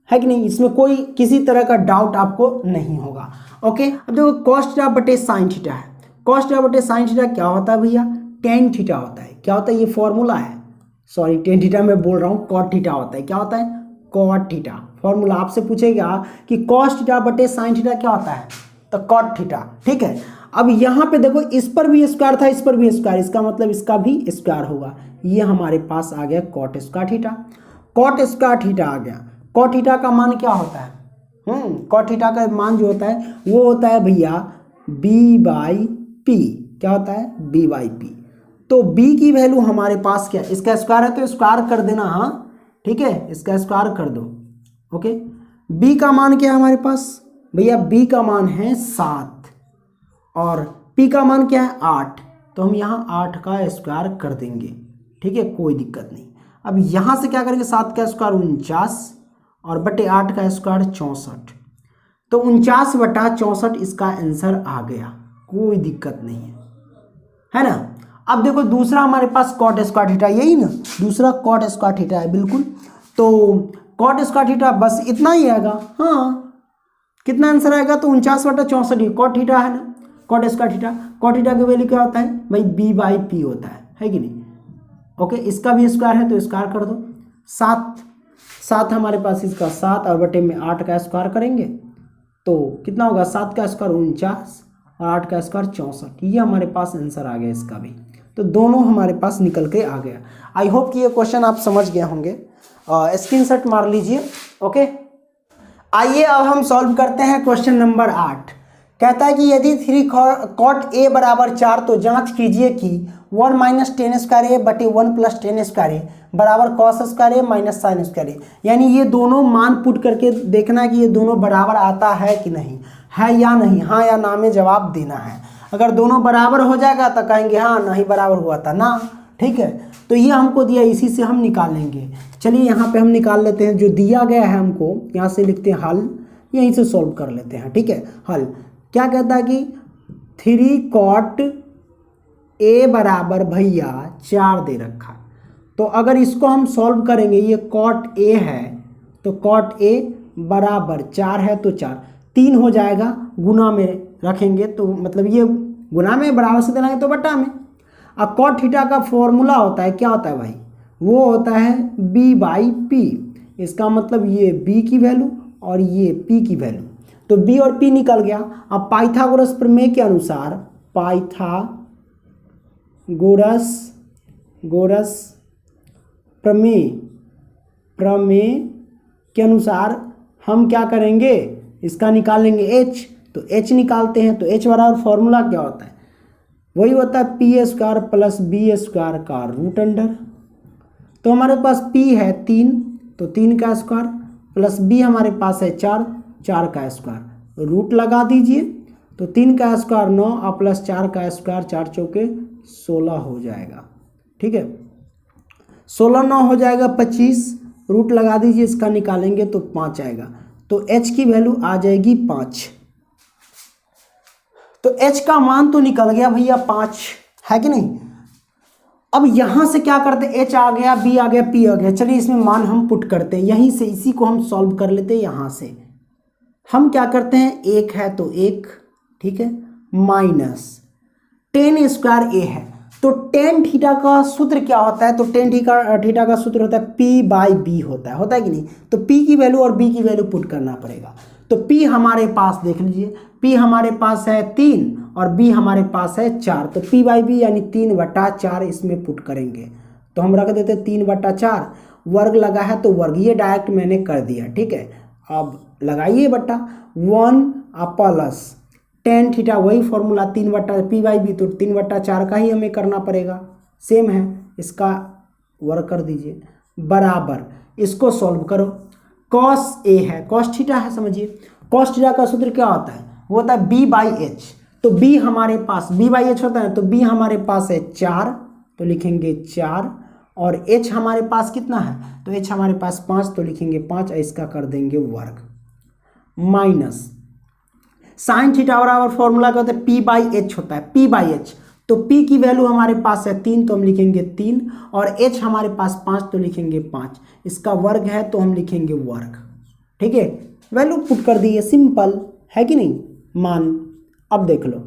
है कि नहीं, इसमें कोई किसी तरह का डाउट आपको नहीं होगा। ओके, अब देखो कॉस थीटा बटे साइन थीटा है। कॉस थीटा बटे साइन थीटा क्या होता है भैया, टेन थीटा होता है। क्या होता है, ये फॉर्मूला है, सॉरी टेन थीटा मैं बोल रहा हूँ, कॉट थीटा होता है। क्या होता है, कॉट थीटा। फॉर्मूला आपसे पूछेगा कि कॉस थीटा बटे साइन थीटा क्या होता है, तो कॉट थीटा, ठीक है। अब यहाँ पे देखो इस पर भी स्क्वायर था, इस पर भी स्क्वायर, इसका मतलब इसका भी स्क्वायर होगा। ये हमारे पास आ गया cot square theta. Cot square theta आ गया। कॉट थीटा का मान क्या होता है, कॉट थीटा का मान जो होता है वो होता है भैया b/p। क्या होता है, b/p। तो b की वैल्यू हमारे पास क्या, इसका स्क्वायर है तो स्क्वायर कर देना, हाँ ठीक है, इसका स्क्वायर कर दो। ओके, b का मान क्या है हमारे पास भैया, b का मान है 7 और p का मान क्या है 8। तो हम यहाँ 8 का स्क्वायर कर देंगे, ठीक है, कोई दिक्कत नहीं। अब यहाँ से क्या करेंगे, 7 का स्क्वायर 49 और बटे 8 का स्क्वायर 64। तो 49 बटा 64 इसका आंसर आ गया, कोई दिक्कत नहीं है ना। अब देखो दूसरा हमारे पास कॉट स्क्वायर थीटा, यही ना, दूसरा कॉट स्क्वायर थीटा है, बिल्कुल। तो कॉट स्क्वायर थीटा बस इतना ही आएगा, हाँ कितना आंसर आएगा, तो 49 बटा 64 ही कॉट थीटा है ना, cot square theta. Cot theta की वैल्यू क्या होता है भाई, b/p होता है कि नहीं। ओके, इसका भी स्क्वायर है तो स्क्वायर कर दो। 7 हमारे पास, इसका 7 और बटे में 8 का स्क्वायर करेंगे तो कितना होगा, 7 का स्क्वायर 49 और 8 का स्क्वायर 64। ये हमारे पास आंसर आ गया इसका भी। तो दोनों हमारे पास निकल के आ गया। आई होप कि ये क्वेश्चन आप समझ गए होंगे, स्क्रीनशॉट मार लीजिए। ओके, आइए अब हम सॉल्व करते हैं क्वेश्चन नंबर 8। कहता है कि यदि 3 कॉट ए बराबर 4 तो जांच कीजिए कि 1 माइनस टेन स्क्वायर ए बटे 1 प्लस टेन स्क्वायर ए बराबर कॉस स्क्वायर ए माइनस साइन स्क्वायर ए। यानी ये दोनों मान पुट करके देखना कि ये दोनों बराबर आता है कि नहीं, है या नहीं, हाँ या ना में जवाब देना है। अगर दोनों बराबर हो जाएगा तो कहेंगे हाँ, नहीं बराबर हुआ था ना, ठीक है। तो ये हमको दिया, इसी से हम निकालेंगे। चलिए यहाँ पे हम निकाल लेते हैं, जो दिया गया है हमको, यहाँ से लिखते हैं हल, यहीं से सॉल्व कर लेते हैं, ठीक है। हल क्या कहता है कि 3 कॉट ए बराबर भैया 4 दे रखा। तो अगर इसको हम सॉल्व करेंगे, ये कॉट ए है तो कॉट ए बराबर 4 है तो 4 3 हो जाएगा, गुना में रखेंगे तो मतलब ये गुना में, बराबर से देना है तो बटा में। अब कॉट थीटा का फॉर्मूला होता है, क्या होता है भाई, वो होता है b/p। इसका मतलब ये b की वैल्यू और ये p की वैल्यू, तो b और p निकल गया। अब पाइथागोरस प्रमेय के अनुसार, पाइथागोरस प्रमेय के अनुसार हम क्या करेंगे, इसका निकालेंगे h। तो h निकालते हैं, तो h बराबर फॉर्मूला क्या होता है, वही होता है p square plus b square का रूट अंडर। तो हमारे पास p है 3, तो 3 का स्क्वायर प्लस b हमारे पास है 4 का स्क्वायर, रूट लगा दीजिए। तो 3 का स्क्वायर 9 और प्लस 4 का स्क्वायर 4 चौके 16 हो जाएगा, ठीक है। 16 9 हो जाएगा 25, रूट लगा दीजिए, इसका निकालेंगे तो 5 आएगा। तो h की वैल्यू आ जाएगी 5। तो h का मान तो निकल गया भैया 5, है कि नहीं। अब यहां से क्या करते, h आ गया, b आ गया, p आ गया। चलिए इसमें मान हम पुट करते हैं, यहीं से इसी को हम सॉल्व कर लेते हैं। यहां से हम क्या करते हैं, 1 है तो 1, ठीक है, माइनस 10 स्क्वायर a है तो टेन थीटा का सूत्र क्या होता है? तो टेन थीटा का सूत्र होता है पी बाई बी होता है कि नहीं? तो पी की वैल्यू और बी की वैल्यू पुट करना पड़ेगा। तो पी हमारे पास देख लीजिए, पी हमारे पास है 3 और बी हमारे पास है 4। तो पी बाई बी यानी 3/4 इसमें पुट करेंगे। तो हम रख देते 3/4, वर्ग लगा है तो वर्ग, ये डायरेक्ट मैंने कर दिया, ठीक है। अब लगाइए बट्टा 1 प्लस टेन थीटा, वही फॉर्मूला 3/P/B, तो 3/4 का ही हमें करना पड़ेगा, सेम है, इसका वर्ग कर दीजिए, बराबर इसको सॉल्व करो। कॉस ए है, कॉस थीटा है, समझिए कॉस थीटा का सूत्र क्या होता है? वो होता है B/H। तो B हमारे पास B/H होता है, तो B हमारे पास है 4, तो लिखेंगे 4, और H हमारे पास कितना है? तो H हमारे पास 5, तो लिखेंगे 5, इसका कर देंगे वर्ग, माइनस साइन थीटा बराबर फॉर्मूला क्या होता है? P/H होता है, P/H। तो P की वैल्यू हमारे पास है 3, तो हम लिखेंगे 3, और H हमारे पास 5, तो लिखेंगे 5, इसका वर्ग है तो हम लिखेंगे वर्ग, ठीक है। वैल्यू पुट कर दिए, सिंपल है कि नहीं? मान अब देख लो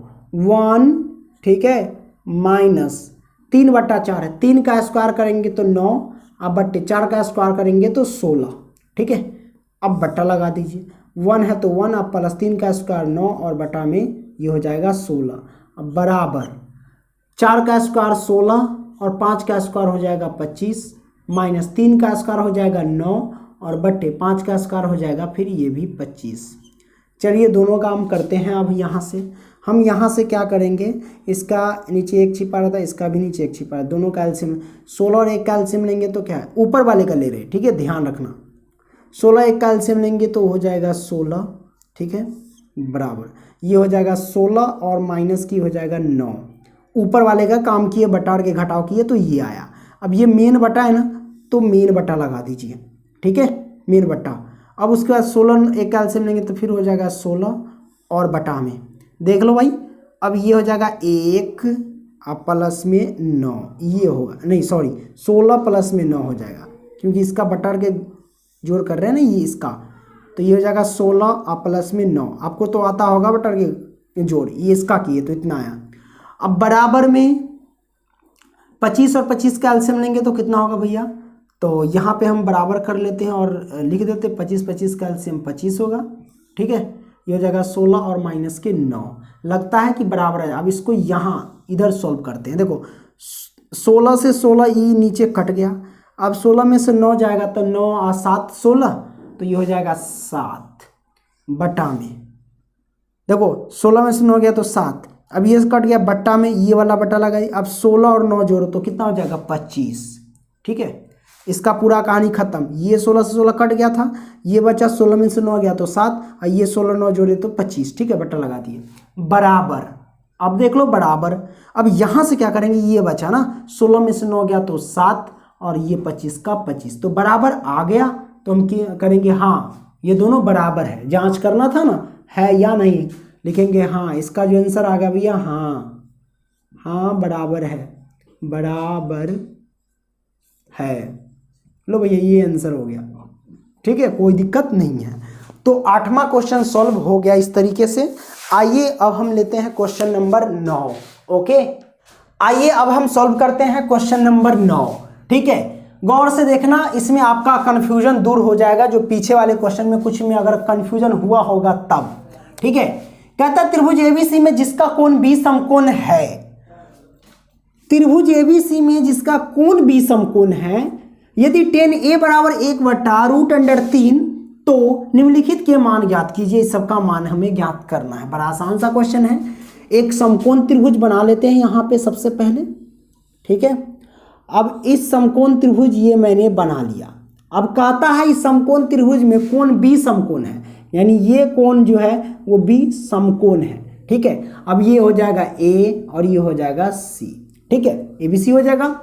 1, ठीक है, माइनस 3/4 है, 3 का स्क्वायर करेंगे तो 9, अब बट्टे 4 का स्क्वायर करेंगे तो 16, ठीक है। अब बट्टा लगा दीजिए, 1 है तो 1, अब प्लस 3 का स्क्वायर 9 और बटा में ये हो जाएगा 16, अब बराबर 4 का स्क्वायर 16 और 5 का स्क्वायर हो जाएगा 25, माइनस 3 का स्क्वायर हो जाएगा 9 और बट्टे 5 का स्क्वायर हो जाएगा फिर ये भी 25। चलिए दोनों काम करते हैं। अब यहाँ से हम यहाँ से क्या करेंगे, इसका नीचे 1 छिपा रहता है, इसका भी नीचे 1 छिपा है, दोनों का एलसीएम 16 और 1 का एलसीएम लेंगे तो क्या है, ऊपर वाले का ले रहे हैं, ठीक है, ध्यान रखना। 16 1 का एलसीएम लेंगे तो हो जाएगा 16, ठीक है, बराबर ये हो जाएगा 16 और माइनस की हो जाएगा 9, ऊपर वाले का काम किए बटा के घटाव किए तो ये आया। अब ये मेन बटा है ना, तो मेन बटा लगा दीजिए, ठीक है, मेन बटा। अब उसके बाद 16 1 का एलसीएम लेंगे तो फिर हो जाएगा 16 और बटा में देख लो भाई, अब ये हो जाएगा 1 अब प्लस में 9, ये होगा नहीं सॉरी 16 प्लस में 9 हो जाएगा, क्योंकि इसका बटा के जोड़ कर रहे हैं ना ये इसका, तो ये हो जाएगा 16 और प्लस में 9, आपको तो आता होगा बटा के जोड़, ये इसका किए तो इतना आया। अब बराबर में 25 और 25 का एलसीएम लेंगे तो कितना होगा भैया, तो यहाँ पे हम बराबर कर लेते हैं और लिख देते हैं 25 25 का एलसीएम 25 होगा, ठीक है, ये हो जाएगा 16 और माइनस के 9, लगता है कि बराबर है। अब इसको यहाँ इधर सॉल्व करते हैं, देखो 16 से 16 ये नीचे कट गया, अब 16 में से 9 जाएगा तो 9 और 7 16, तो ये हो जाएगा 7 बटा में, देखो 16 में से 9 गया तो 7, अब ये कट गया बट्टा में, ये वाला बट्टा लगाई, अब 16 और 9 जोड़ो तो कितना हो जाएगा 25, ठीक है, इसका पूरा कहानी खत्म। ये 16 से 16 कट गया था, ये बचा 16 में से 9 गया तो 7 और ये 16 9 जोड़े तो 25, ठीक है, बट्टा लगा दिए, बराबर। अब देख लो बराबर, अब यहाँ से क्या करेंगे, ये बचा ना 16 में से 9 गया तो 7 और ये 25 का 25, तो बराबर आ गया। तो हम क्या करेंगे, हाँ ये दोनों बराबर है, जांच करना था ना है या नहीं, लिखेंगे हाँ, इसका जो आंसर आ गया भैया हाँ हाँ बराबर है, बराबर है, लो भैया ये आंसर हो गया, ठीक है, कोई दिक्कत नहीं है। तो 8वां क्वेश्चन सॉल्व हो गया इस तरीके से। आइए अब हम लेते हैं क्वेश्चन नंबर 9, ओके, आइए अब हम सॉल्व करते हैं क्वेश्चन नंबर 9, ठीक है। गौर से देखना, इसमें आपका कंफ्यूजन दूर हो जाएगा, जो पीछे वाले क्वेश्चन में कुछ में अगर कंफ्यूजन हुआ होगा तब, ठीक है। कहता है त्रिभुज एबीसी में जिसका कोण बी समकोण है, त्रिभुज एबीसी में जिसका कोण बी समकोण है, यदि tan a बराबर 1/√3 तो निम्नलिखित के मान ज्ञात कीजिए। इस सबका मान हमें ज्ञात करना है, बड़ा आसान सा क्वेश्चन है। एक समकोण त्रिभुज बना लेते हैं यहाँ पे सबसे पहले, ठीक है। अब इस समकोण त्रिभुज ये मैंने बना लिया। अब कहता है इस समकोण त्रिभुज में कोण बी समकोण है, यानी ये कोण जो है वो बी समकोण है, ठीक है। अब ये हो जाएगा ए और ये हो जाएगा सी, ठीक है, ए बी सी हो जाएगा।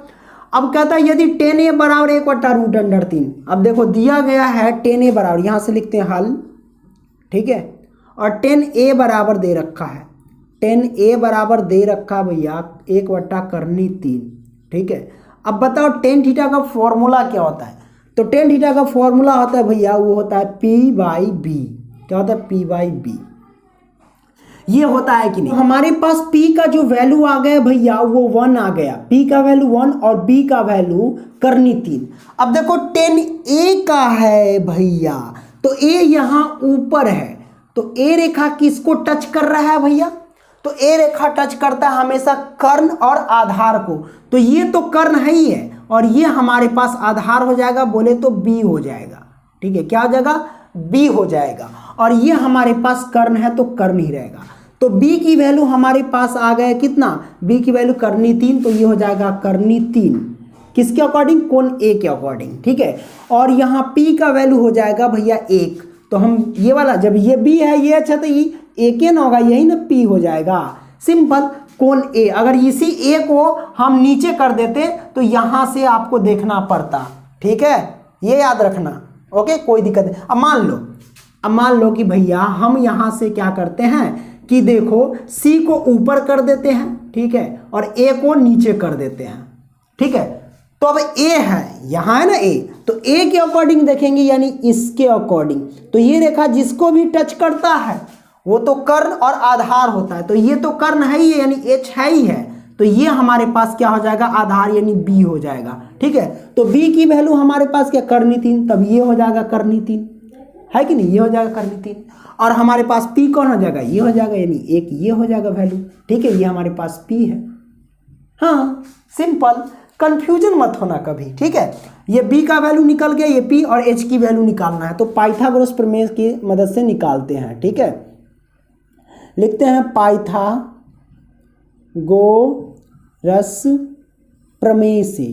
अब कहता है यदि tan a बराबर 1/√3, अब देखो दिया गया है tan a बराबर, यहाँ से लिखते हैं हल, ठीक है, और tan a बराबर दे रखा है, tan a बराबर दे रखा भैया 1/3, ठीक है। अब बताओ tan थीटा का फॉर्मूला क्या होता है, तो tan थीटा का फॉर्मूला होता है भैया वो होता है P/B, क्या होता है P/B, ये होता है कि नहीं। हमारे पास p का जो वैल्यू आ गया भैया वो 1 आ गया, p का वैल्यू 1 और b का वैल्यू करनी 3। अब देखो tan a का है भैया, तो a यहाँ ऊपर है, तो a रेखा किसको टच कर रहा है भैया, तो a रेखा टच करता है हमेशा कर्ण और आधार को, तो ये तो कर्ण है ही है और ये हमारे पास आधार हो जाएगा, बोले तो b हो जाएगा। ठीक है, क्या हो जाएगा, b हो जाएगा। और ये हमारे पास कर्ण है तो कर्ण ही रहेगा, तो b की वैल्यू हमारे पास आ गया कितना, b की वैल्यू करनी 3, तो ये हो जाएगा करनी 3 किसके अकॉर्डिंग, कोण a के अकॉर्डिंग। ठीक है, और यहाँ p का वैल्यू हो जाएगा भैया 1, तो हम ये वाला जब ये b है ये अच्छा, तो ये a के न होगा, यही ना p हो जाएगा। सिंपल, कोण a, अगर इसी a को हम नीचे कर देते तो यहाँ से आपको देखना पड़ता। ठीक है, ये याद रखना। ओके, कोई दिक्कत नहीं। अब मान लो कि भैया हम यहाँ से क्या करते हैं कि देखो c को ऊपर कर देते हैं, ठीक है, और a को नीचे कर देते हैं। ठीक है, तो अब a है, यहाँ है ना a, तो a के अकॉर्डिंग देखेंगे यानी इसके अकॉर्डिंग, तो ये रेखा जिसको भी टच करता है वो तो कर्ण और आधार होता है, तो ये तो कर्ण है ही है यानी h है ही है, तो ये हमारे पास क्या हो जाएगा, आधार यानी b हो जाएगा। ठीक है, तो b की वैल्यू हमारे पास क्या, करनी 3, तब ये हो जाएगा करनी 3, है कि नहीं, ये हो जाएगा करनी 3। और हमारे पास p कौन हो जाएगा, ये हो जाएगा यानी 1, ये हो जाएगा वैल्यू। ठीक है, ये हमारे पास p है। हाँ, सिंपल, कंफ्यूजन मत होना कभी। ठीक है, ये b का वैल्यू निकल गया, ये p और h की वैल्यू निकालना है, तो पाइथागोरस प्रमेय की मदद से निकालते हैं। ठीक है, लिखते हैं पाइथागोरस प्रमेय से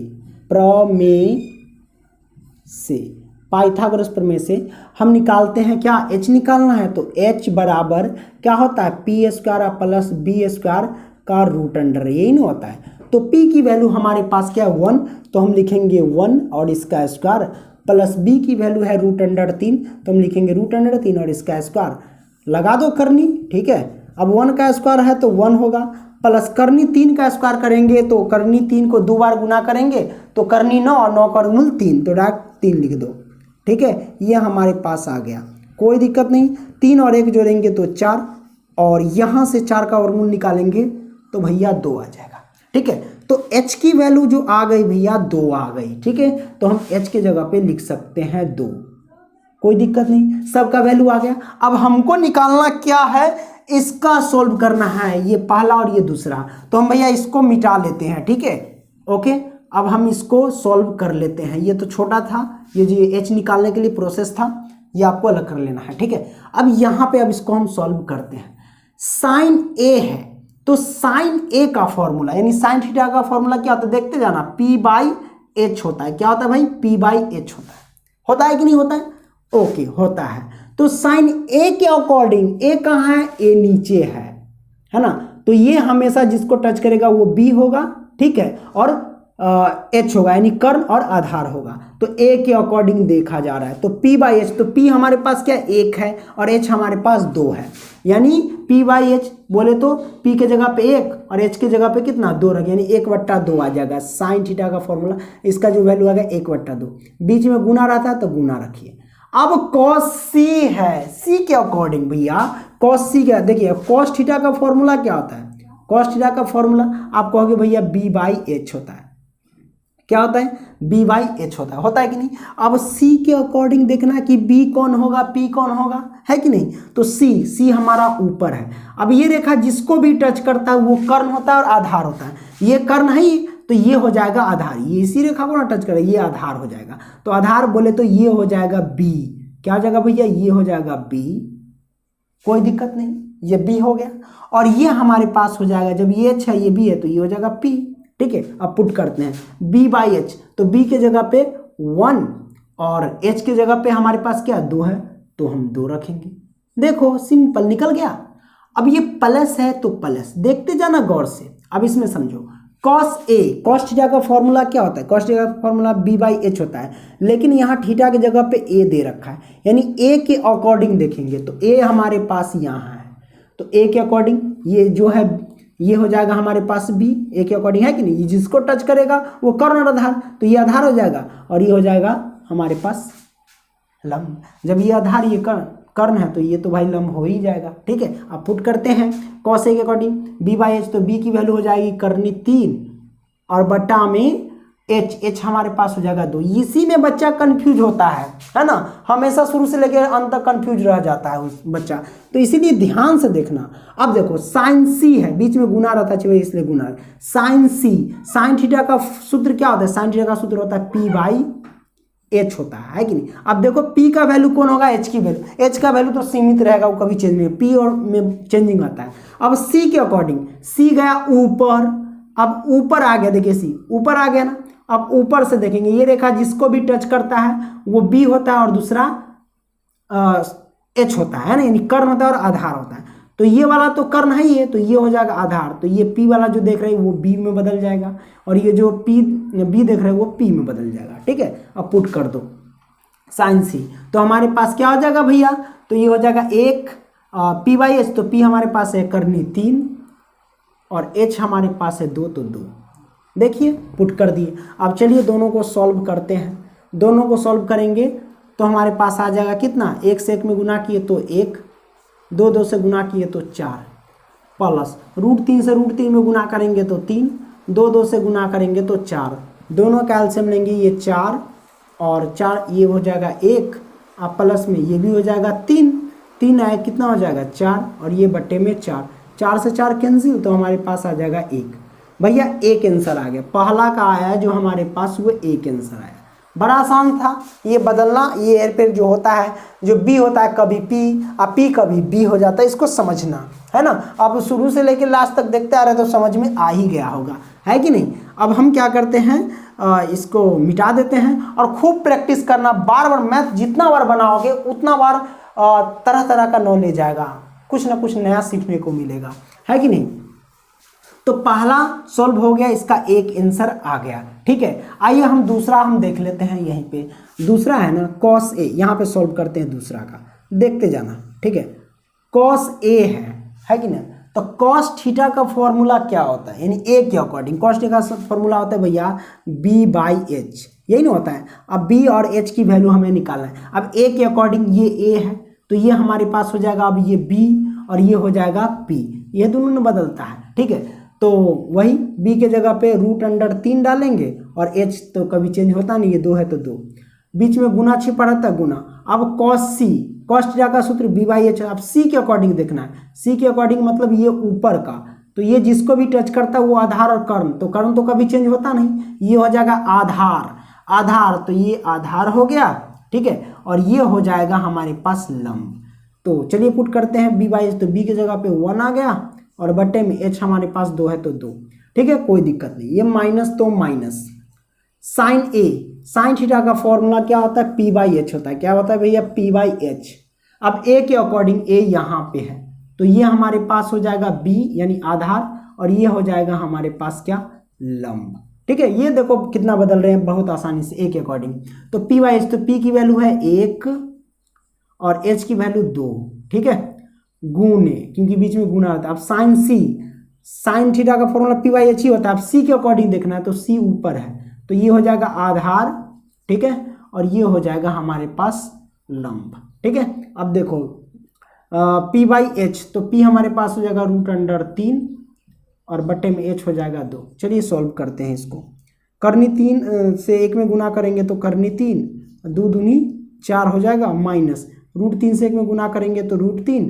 पाइथागोरस प्रमेय से हम निकालते हैं क्या, h निकालना है, तो h बराबर क्या होता है, p square plus b square का रूट अंडर, यही नहीं होता है। तो p की वैल्यू हमारे पास क्या है 1, तो हम लिखेंगे 1 और इसका स्क्वायर, प्लस b की वैल्यू है रूट अंडर 3, तो हम लिखेंगे रूट अंडर 3 और इसका स्क्वायर, लगा दो करनी। ठीक है, अब 1 का स्क्वायर है तो 1 होगा, प्लस करनी 3 का स्क्वायर करेंगे तो करनी 3 को 2 बार गुना करेंगे तो करनी 9 और 9 का वर्गमूल 3, तो डायरेक्ट 3 लिख दो। ठीक है, ये हमारे पास आ गया, कोई दिक्कत नहीं। 3 और 1 जोड़ेंगे तो 4, और यहाँ से 4 का वर्गमूल निकालेंगे तो भैया 2 आ जाएगा। ठीक है, तो h की वैल्यू जो आ गई भैया 2 आ गई। ठीक है, तो हम h के जगह पे लिख सकते हैं 2, कोई दिक्कत नहीं, सबका वैल्यू आ गया। अब हमको निकालना क्या है, इसका सोल्व करना है, ये पहला और ये दूसरा, तो हम भैया इसको मिटा लेते हैं। ठीक है, ओके, अब हम इसको सॉल्व कर लेते हैं। ये तो छोटा था, ये जो h निकालने के लिए प्रोसेस था ये आपको अलग कर लेना है। ठीक है, अब यहाँ पे अब इसको हम सॉल्व करते हैं। साइन a है, तो साइन a का फॉर्मूला यानी साइन थीटा का फॉर्मूला क्या होता है, देखते जाना, p/h होता है। क्या होता है भाई, p/h होता है कि नहीं होता है, ओके होता है। तो साइन a के अकॉर्डिंग, a कहाँ है, a नीचे है ना, तो ये हमेशा जिसको टच करेगा वो b होगा। ठीक है, और h होगा यानी कर्ण और आधार होगा, तो a के अकॉर्डिंग देखा जा रहा है, तो p/h, तो p हमारे पास क्या 1 है और h हमारे पास 2 है, यानी p/h बोले तो p के जगह पे 1 और h के जगह पे कितना 2 रख, यानी 1/2 आ जाएगा। साइन थीटा का फॉर्मूला, इसका जो वैल्यू आ गया 1/2, बीच में गुना रहता है तो गुना रखिए। अब cos c है, c के अकॉर्डिंग भैया cos c क्या, देखिए cos थीटा का फॉर्मूला क्या होता है, cos थीटा का फॉर्मूला आप कहोगे भैया b/h होता है। क्या होता है, b/h होता है कि नहीं। अब c के अकॉर्डिंग देखना कि b कौन होगा, p कौन होगा, है कि नहीं, तो c हमारा ऊपर है। अब ये रेखा जिसको भी टच करता है वो कर्ण होता है और आधार होता है, ये कर्ण है ही, तो ये हो जाएगा आधार, ये इसी रेखा को ना टच करे, ये आधार हो जाएगा। तो आधार बोले तो ये हो जाएगा b, क्या हो जाएगा भैया, ये हो जाएगा b, कोई दिक्कत नहीं, ये b हो गया। और ये हमारे पास हो जाएगा, जब ये h है ये b है तो ये हो जाएगा p। ठीक है, अब पुट करते हैं b/h, तो b के जगह पे 1 और h के जगह पे हमारे पास क्या 2 है, तो हम 2 रखेंगे। देखो सिंपल निकल गया। अब ये प्लस है तो प्लस, देखते जाना गौर से। अब इसमें समझो, cos a, cos थीटा का फॉर्मूला क्या होता है, cos थीटा का फॉर्मूला b/h होता है, लेकिन यहाँ थीटा की जगह पे a दे रखा है, यानी a के अकॉर्डिंग देखेंगे तो a हमारे पास यहाँ है, तो a के अकॉर्डिंग ये जो है ये हो जाएगा हमारे पास b, a के अकॉर्डिंग है कि नहीं, जिसको टच करेगा वो कर्ण और आधार, तो ये आधार हो जाएगा और ये हो जाएगा हमारे पास लंब। जब ये आधार ये कर्ण, कर्ण है तो ये तो भाई लंब हो ही जाएगा। ठीक है, अब पुट करते हैं cos A के अकॉर्डिंग b बाई एच, तो b की वैल्यू हो जाएगी कर्णी 3 और बटा में h हमारे पास हो जाएगा 2। इसी में बच्चा कंफ्यूज होता है ना, हमेशा शुरू से लेकर अंत तक कंफ्यूज रह जाता है उस बच्चा, तो इसीलिए ध्यान से देखना। अब देखो साइन c है, बीच में गुना रहता है इसलिए गुना, साइन c, साइन थीटा का सूत्र क्या होता है, साइन थीटा का सूत्र होता है p बाई एच होता है कि नहीं। अब देखो p का वैल्यू कौन होगा, h की वैल्यू, h का वैल्यू तो सीमित रहेगा, वो कभी चेंज नहीं, p और में चेंजिंग आता है। अब c के अकॉर्डिंग c गया ऊपर, अब ऊपर आ गया, देखिए c ऊपर आ गया ना, अब ऊपर से देखेंगे ये रेखा जिसको भी टच करता है वो b होता है और दूसरा h होता है ना, यानी कर्ण होता है और आधार होता है। तो ये वाला तो कर्ण है ही है, तो ये हो जाएगा आधार, तो ये p वाला जो देख रहे हैं वो b में बदल जाएगा और ये जो b देख रहे हैं वो p में बदल जाएगा। ठीक है, अब पुट कर दो साइन c, तो हमारे पास क्या हो जाएगा भैया, तो ये हो जाएगा 1 p बाई एच, तो p हमारे पास है कर्णी 3 और h हमारे पास है 2, तो 2। देखिए पुट कर दिए। अब चलिए दोनों को सॉल्व करते हैं, दोनों को सॉल्व करेंगे तो हमारे पास आ जाएगा कितना, 1 से 1 में गुना किए तो 1, 2 2 से गुना किए तो 4, प्लस √3 से √3 में गुना करेंगे तो 3, 2 2 से गुना करेंगे तो 4, दोनों का एलसीएम लेंगे ये 4 और 4, ये हो जाएगा 1, अब प्लस में ये भी हो जाएगा 3, 3 आए कितना हो जाएगा 4 और ये बट्टे में 4, 4 से 4 कैंसिल, तो हमारे पास आ जाएगा 1। भैया एक आंसर आ गया, पहला का आया है जो हमारे पास वो एक आंसर आया, बड़ा आसान था ये बदलना। ये हेरफेर जो होता है, जो b होता है कभी p और p कभी b हो जाता है, इसको समझना है ना। अब शुरू से लेकर लास्ट तक देखते आ रहे तो समझ में आ ही गया होगा, है कि नहीं। अब हम क्या करते हैं, इसको मिटा देते हैं और खूब प्रैक्टिस करना, बार बार मैथ जितना बार बनाओगे उतना बार तरह तरह का नॉलेज आएगा, कुछ ना कुछ नया सीखने को मिलेगा, है कि नहीं। तो पहला सॉल्व हो गया, इसका एक आंसर आ गया। ठीक है, आइए हम दूसरा हम देख लेते हैं। यहीं पे दूसरा है ना cos A, यहाँ पे सॉल्व करते हैं दूसरा का, देखते जाना। ठीक है, cos A है कि ना, तो cos थीटा का फॉर्मूला क्या होता है, यानी A के अकॉर्डिंग cos थीटा का फॉर्मूला होता है भैया b बाई एच, यही ना होता है। अब b और h की वैल्यू हमें निकालना है। अब A के अकॉर्डिंग ये A है तो ये हमारे पास हो जाएगा, अब ये b और ये हो जाएगा p, ये दोनों में बदलता है। ठीक है, तो वही b के जगह पे √3 डालेंगे और h तो कभी चेंज होता नहीं, ये 2 है तो 2, बीच में गुना छिपा रहता है गुना। अब cos थीटा का सूत्र b बाई एच। अब c के अकॉर्डिंग देखना है, c के अकॉर्डिंग मतलब ये ऊपर का, तो ये जिसको भी टच करता है वो आधार और कर्ण, तो कर्ण तो कभी चेंज होता नहीं, ये हो जाएगा आधार, तो ये आधार हो गया। ठीक है, और ये हो जाएगा हमारे पास लंब। तो चलिए पुट करते हैं b बाई एच, तो b की जगह पे 1 आ गया और बट्टे में h हमारे पास 2 है तो 2। ठीक है, कोई दिक्कत नहीं, ये माइनस तो minus. Sine A, sine theta का फॉर्मूला क्या होता है, p बाई एच होता है। क्या होता है भैया, p बाई एच। अब A के अकॉर्डिंग A यहाँ पे है तो ये हमारे पास हो जाएगा b यानी आधार और ये हो जाएगा हमारे पास क्या, लंब। ठीक है, ये देखो कितना बदल रहे हैं बहुत आसानी से A के अकॉर्डिंग। तो p बाई एच, तो p की वैल्यू है 1 और h की वैल्यू 2। ठीक है, गुने, क्योंकि बीच में गुना होता है। अब साइन C, साइन थीटा का फॉर्मूला p बाई एच ही होता है। अब c के अकॉर्डिंग देखना है तो c ऊपर है तो ये हो जाएगा आधार। ठीक है, और ये हो जाएगा हमारे पास लंब। ठीक है, अब देखो p बाई एच, तो p हमारे पास हो जाएगा √3 और बट्टे में h हो जाएगा 2। चलिए सॉल्व करते हैं इसको। कर्णी 3 से 1 में गुना करेंगे तो कर्णी 3, 2 दूनी 4 हो जाएगा, माइनस √3 से 1 में गुना करेंगे तो √3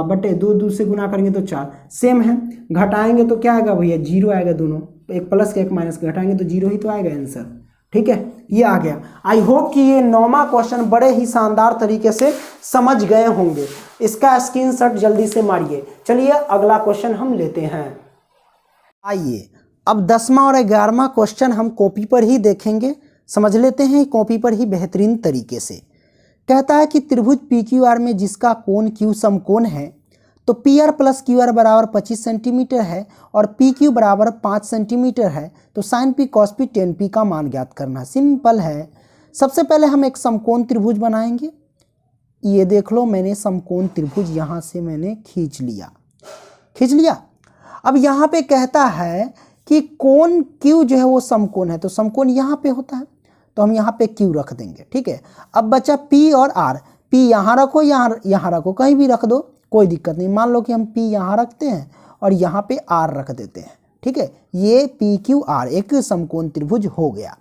बटे 2 2 से गुना करेंगे तो 4, सेम है। घटाएंगे तो क्या आएगा भैया, 0 आएगा, दोनों एक प्लस का एक माइनस घटाएंगे तो 0 ही तो आएगा आंसर। ठीक है, ये आ गया। आई होप कि ये 9वां क्वेश्चन बड़े ही शानदार तरीके से समझ गए होंगे। इसका स्क्रीनशॉट जल्दी से मारिए। चलिए अगला क्वेश्चन हम लेते हैं। आइए अब 10वां और 11वां क्वेश्चन हम कॉपी पर ही देखेंगे, समझ लेते हैं कॉपी पर ही बेहतरीन तरीके से। कहता है कि त्रिभुज PQR में जिसका कोण Q समकोण है तो PR प्लस QR बराबर 25 सेंटीमीटर है और PQ बराबर 5 सेंटीमीटर है, तो sin P cos P tan P का मान ज्ञात करना। सिंपल है। सबसे पहले हम एक समकोण त्रिभुज बनाएंगे। ये देख लो, मैंने समकोण त्रिभुज यहाँ से मैंने खींच लिया। अब यहाँ पे कहता है कि कोण Q जो है वो समकोण है, तो समकोण यहाँ पे होता है तो हम यहाँ पे Q रख देंगे। ठीक है, अब बचा P और R। P यहाँ रखो, यहाँ रखो, कहीं भी रख दो, कोई दिक्कत नहीं। मान लो कि हम P यहाँ रखते हैं और यहाँ पे R रख देते हैं, ठीक है। ये PQR एक समकोण त्रिभुज हो गया।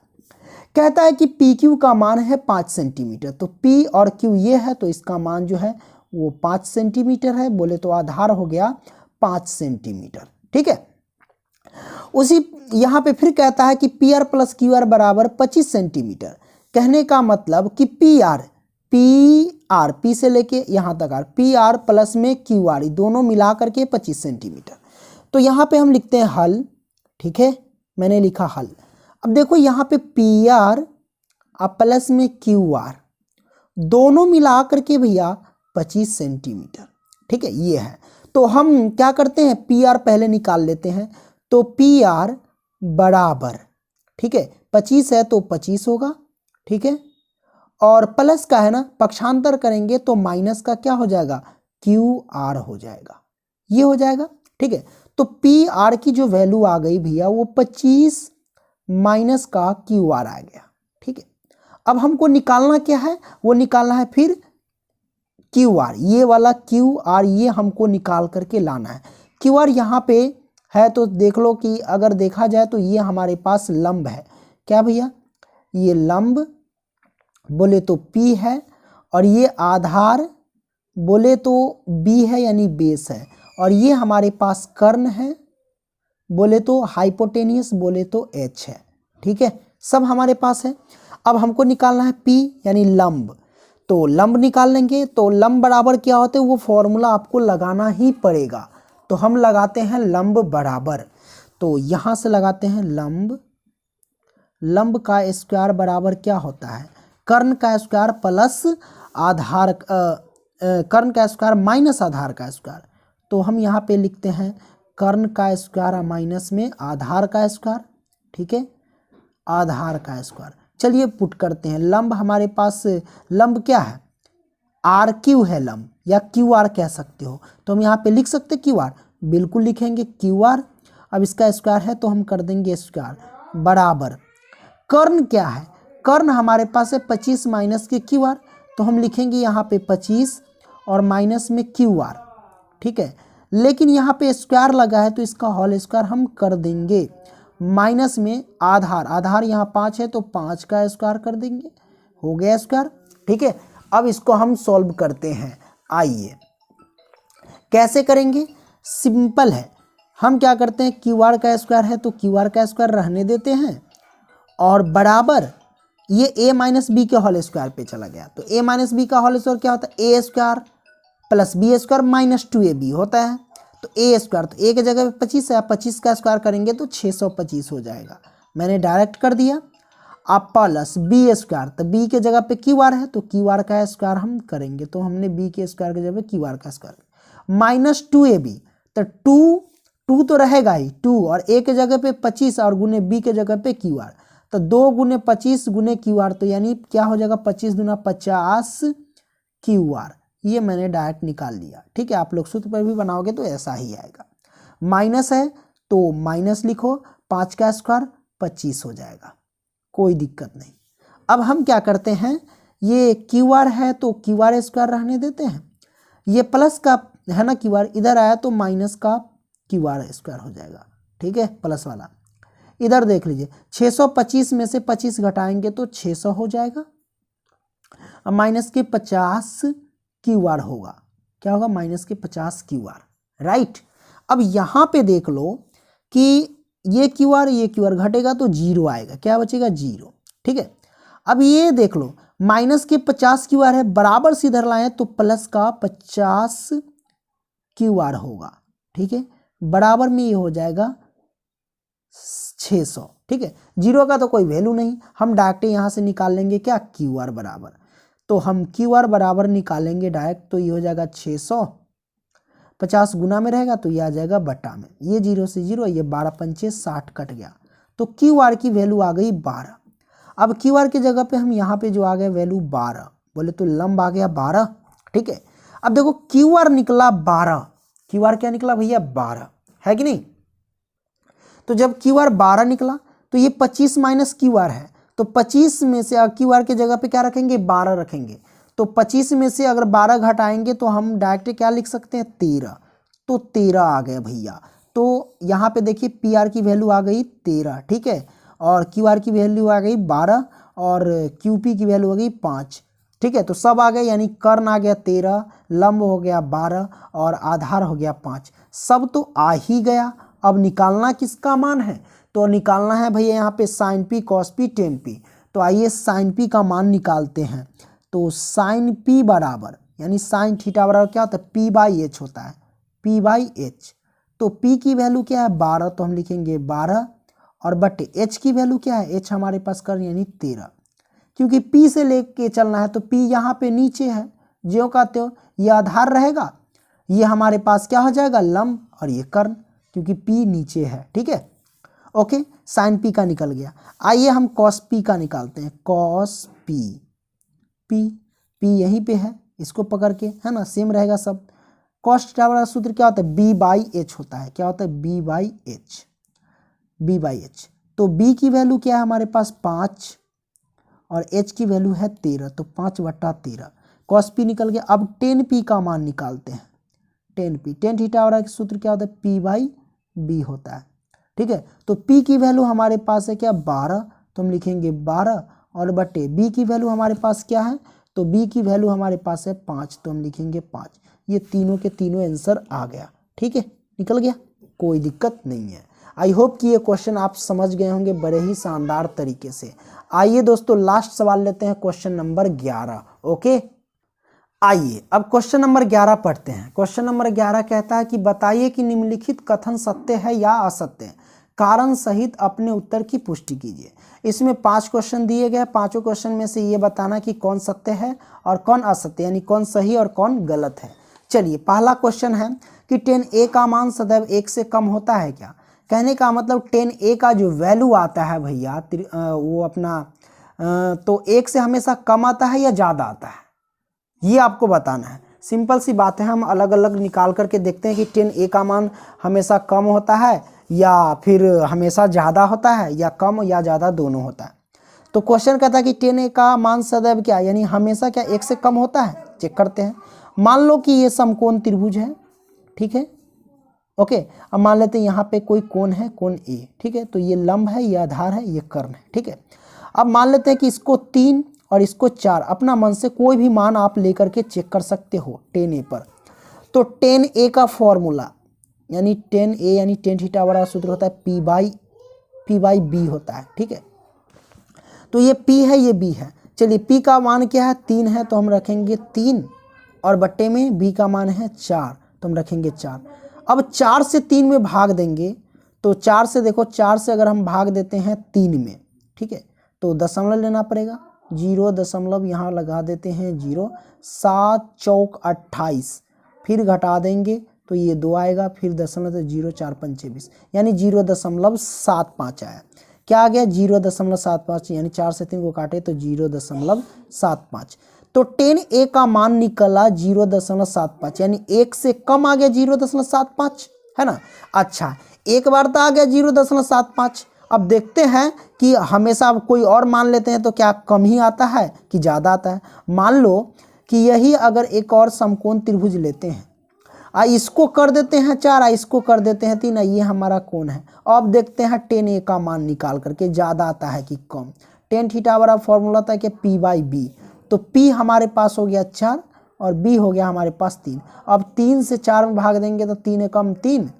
कहता है कि PQ का मान है 5 सेंटीमीटर, तो P और Q ये है, तो इसका मान जो है वो 5 सेंटीमीटर है। बोले तो आधार हो गया 5 सेंटीमीटर, ठीक है। उसी यहाँ पे फिर कहता है कि PR प्लस QR बराबर 25 सेंटीमीटर। कहने का मतलब कि P से लेके यहाँ तक PR प्लस में QR दोनों मिला करके 25 सेंटीमीटर। तो यहाँ पे हम लिखते हैं हल, ठीक है, मैंने लिखा हल। अब देखो यहाँ पे PR प्लस में QR दोनों मिला करके भैया 25 सेंटीमीटर, ठीक है, ये है। तो हम क्या करते हैं, PR पहले निकाल लेते हैं। तो PR बराबर, ठीक है, 25 है तो 25 होगा, ठीक है, और प्लस का है ना, पक्षांतर करेंगे तो माइनस का क्या हो जाएगा, QR हो जाएगा, ये हो जाएगा, ठीक है। तो PR की जो वैल्यू आ गई भैया वो 25 माइनस का QR आ गया, ठीक है। अब हमको निकालना क्या है, वो निकालना है फिर QR, ये वाला QR ये हमको निकाल करके लाना है। QR यहाँ पे है तो देख लो कि अगर देखा जाए तो ये हमारे पास लंब है, क्या भैया, ये लंब बोले तो P है, और ये आधार बोले तो B है यानी बेस है, और ये हमारे पास कर्ण है बोले तो हाइपोटेनियस बोले तो H है, ठीक है, सब हमारे पास है। अब हमको निकालना है P यानी लंब, तो लंब निकाल लेंगे। तो लंब बराबर क्या होते हैं, वो फॉर्मूला आपको लगाना ही पड़ेगा। तो हम लगाते हैं लंब बराबर, तो यहाँ से लगाते हैं लंब का स्क्वायर बराबर क्या होता है, कर्ण का स्क्वायर प्लस आधार, कर्ण का स्क्वायर माइनस आधार का स्क्वायर। तो हम यहाँ पे लिखते हैं कर्ण का स्क्वायर माइनस में आधार का स्क्वायर, ठीक है, आधार का स्क्वायर। चलिए पुट करते हैं। लंब हमारे पास, लंब क्या है, RQ है लंब, या QR कह सकते हो। तो हम यहाँ पे लिख सकते QR, बिल्कुल लिखेंगे QR। अब इसका स्क्वायर है तो हम कर देंगे स्क्वायर बराबर, कर्ण क्या है, कर्ण हमारे पास है 25 माइनस के QR, तो हम लिखेंगे यहाँ पे 25 और माइनस में QR, ठीक है। लेकिन यहाँ पे स्क्वायर लगा है तो इसका होल स्क्वायर हम कर देंगे, माइनस में आधार यहाँ 5 है तो 5 का स्क्वायर कर देंगे, हो गया स्क्वायर, ठीक है। अब इसको हम सॉल्व करते हैं, आइए कैसे करेंगे, सिंपल है। हम क्या करते हैं, QR का स्क्वायर है तो QR का स्क्वायर रहने देते हैं, और बराबर ये A माइनस बी के होल स्क्वायर पे चला गया। तो A माइनस बी का होल स्क्वायर क्या होता है, A square plus B square minus 2AB होता है। तो A स्क्वायर, तो A की जगह पे 25 है, 25 का स्क्वायर करेंगे तो 625 हो जाएगा, मैंने डायरेक्ट कर दिया। आप प्लस B स्क्वायर, तो B के जगह पे QR है तो QR का स्क्वायर हम करेंगे, तो हमने B के स्क्वायर की जगह पे QR का स्क्वायर माइनस 2AB, तो 2 तो रहेगा ही 2, और A के जगह पे 25 और गुने B के जगह पे QR, तो 2 गुने 25 गुने QR, तो यानी क्या हो जाएगा 25 दूना 50 QR, ये मैंने डायरेक्ट निकाल लिया, ठीक है। आप लोग सूत्र पर भी बनाओगे तो ऐसा ही आएगा। माइनस है तो माइनस लिखो, 5 का स्क्वायर 25 हो जाएगा, कोई दिक्कत नहीं। अब हम क्या करते हैं, ये QR है तो QR स्क्वायर रहने देते हैं, ये प्लस का है ना QR, इधर आया तो माइनस का QR स्क्वायर हो जाएगा, ठीक है, प्लस वाला। इधर देख लीजिए 625 में से 25 घटाएंगे तो 600 हो जाएगा, अब माइनस के 50 QR होगा, क्या होगा, माइनस के 50 QR, राइट। अब यहाँ पे देख लो कि ये QR घटेगा तो 0 आएगा, क्या बचेगा 0, ठीक है। अब ये देख लो माइनस के 50 QR है, बराबर से इधर लाए तो प्लस का 50 QR होगा, ठीक है, बराबर में ये हो जाएगा 600, ठीक है। 0 का तो कोई वैल्यू नहीं, हम डायरेक्ट यहाँ से निकाल लेंगे क्या, QR बराबर, तो हम QR बराबर निकालेंगे डायरेक्ट, तो ये हो जाएगा 600, 50 गुना में रहेगा तो ये आ जाएगा बटा में, ये 0 से 0, ये 12 पंचे 60 कट गया, तो QR की वैल्यू आ गई 12। अब QR की जगह पे हम यहाँ पे जो आ गया वैल्यू 12, बोले तो लंब आ गया 12, ठीक है। अब देखो QR निकला 12, QR क्या निकला भैया 12, है कि नहीं। तो जब QR 12 निकला तो ये 25 माइनस QR है, तो 25 में से QR की जगह पे क्या रखेंगे 12 रखेंगे, तो 25 में से अगर 12 घटाएंगे तो हम डायरेक्ट क्या लिख सकते हैं 13, तो 13 आ गया भैया। तो यहाँ पे देखिए पी आर की वैल्यू आ गई 13, ठीक है, और क्यू आर की वैल्यू आ गई 12 और क्यू पी की वैल्यू आ गई 5, ठीक है। तो सब आ गए, यानी कर्ण आ गया 13, लंब हो गया 12 और आधार हो गया 5, सब तो आ ही गया। अब निकालना किसका मान है, तो निकालना है भैया यहाँ पे sine P cos P tan P. तो आइए साइन पी का मान निकालते हैं। तो साइन पी बराबर यानी साइन थीटा बराबर क्या होता है, पी बाई एच होता है, पी बाई एच। तो पी की वैल्यू क्या है 12, तो हम लिखेंगे 12 और बटे एच की वैल्यू क्या है, एच हमारे पास कर यानी 13, क्योंकि पी से लेके चलना है तो पी यहाँ पे नीचे है, ज्यों का त्यों ये आधार रहेगा, ये हमारे पास क्या हो जाएगा लंब और ये कर्ण, क्योंकि पी नीचे है, ठीक है। ओके, साइन पी का निकल गया। आइए हम कॉस पी का निकालते हैं। कॉस पी, पी पी यहीं पे है, इसको पकड़ के, है ना, सेम रहेगा सब। कॉस थीटा वाला सूत्र क्या होता है, बी बाई एच होता है, क्या होता है B by H, B by H. तो बी की वैल्यू क्या है हमारे पास 5 और एच की वैल्यू है 13, तो 5/13 कॉस पी निकल गया। अब टेन पी का मान निकालते हैं। टेन पी, टेन थीटा वाला सूत्र क्या होता है, पी बाई बी होता है, ठीक है। तो पी की वैल्यू हमारे पास है क्या 12, तो हम लिखेंगे 12 और बटे बी की वैल्यू हमारे पास क्या है, तो बी की वैल्यू हमारे पास है 5, तो हम लिखेंगे 5। ये तीनों के तीनों आंसर आ गया, ठीक है, निकल गया, कोई दिक्कत नहीं है। आई होप कि ये क्वेश्चन आप समझ गए होंगे बड़े ही शानदार तरीके से। आइए दोस्तों लास्ट सवाल लेते हैं, क्वेश्चन नंबर 11। ओके, आइए अब क्वेश्चन नंबर 11 पढ़ते हैं। क्वेश्चन नंबर 11 कहता है कि बताइए कि निम्नलिखित कथन सत्य है या असत्य, कारण सहित अपने उत्तर की पुष्टि कीजिए। इसमें 5 क्वेश्चन दिए गए, पांचों क्वेश्चन में से ये बताना कि कौन सत्य है और कौन असत्य, यानी कौन सही और कौन गलत है। चलिए, पहला क्वेश्चन है कि 10a का मान सदैव 1 से कम होता है क्या। कहने का मतलब 10a का जो वैल्यू आता है भैया वो अपना तो 1 से हमेशा कम आता है या ज़्यादा आता है, ये आपको बताना है। सिंपल सी बात है, हम अलग अलग निकाल करके देखते हैं कि 10a का मान हमेशा कम होता है या फिर हमेशा ज़्यादा होता है, या कम या ज़्यादा दोनों होता है। तो क्वेश्चन कहता है कि 10a का मान सदैव क्या, यानी हमेशा क्या 1 से कम होता है। चेक करते हैं। मान लो कि ये समकोण त्रिभुज है, ठीक है, ओके। अब मान लेते हैं यहाँ पे कोई कोण है, कोण ए, ठीक है, तो ये लंब है, ये आधार है, ये कर्ण है, ठीक है। अब मान लेते हैं कि इसको 3 और इसको 4, अपना मन से कोई भी मान आप लेकर के चेक कर सकते हो 10a पर। तो 10a का फॉर्मूला यानी 10a यानी टेन थीटा वाला सूत्र होता है पी बाई बी होता है, ठीक है। तो ये p है, ये b है। चलिए, p का मान क्या है 3 है, तो हम रखेंगे 3 और बट्टे में b का मान है 4, तो हम रखेंगे 4। अब 4 से 3 में भाग देंगे, तो 4 से देखो, 4 से अगर हम भाग देते हैं 3 में, ठीक है, तो दशमलव लेना पड़ेगा, 0 दशमलव यहाँ लगा देते हैं 0, 7 चौक 28, फिर घटा देंगे तो ये 2 आएगा, फिर दशमलव तो 0 4 5 26, यानी 0.75 आया। क्या आ गया 0.75, यानी 4 से 3 को काटे तो 0.75। तो 10a का मान निकला 0.75, यानी 1 से कम आ गया 0.75, है ना। अच्छा, एक बार तो आ गया 0.75। अब देखते हैं कि हमेशा कोई और मान लेते हैं तो क्या कम ही आता है कि ज़्यादा आता है। मान लो कि यही अगर एक और समकोण त्रिभुज लेते हैं, इसको कर देते हैं 4, इसको कर देते हैं 3, ये हमारा कोण है। अब देखते हैं 10a का मान निकाल करके ज़्यादा आता है कि कम। टेन थीटा वाला फॉर्मूला था कि p बाई बी, तो p हमारे पास हो गया 4 और b हो गया हमारे पास 3। अब 3 से 4 में भाग देंगे तो 3 कम 3,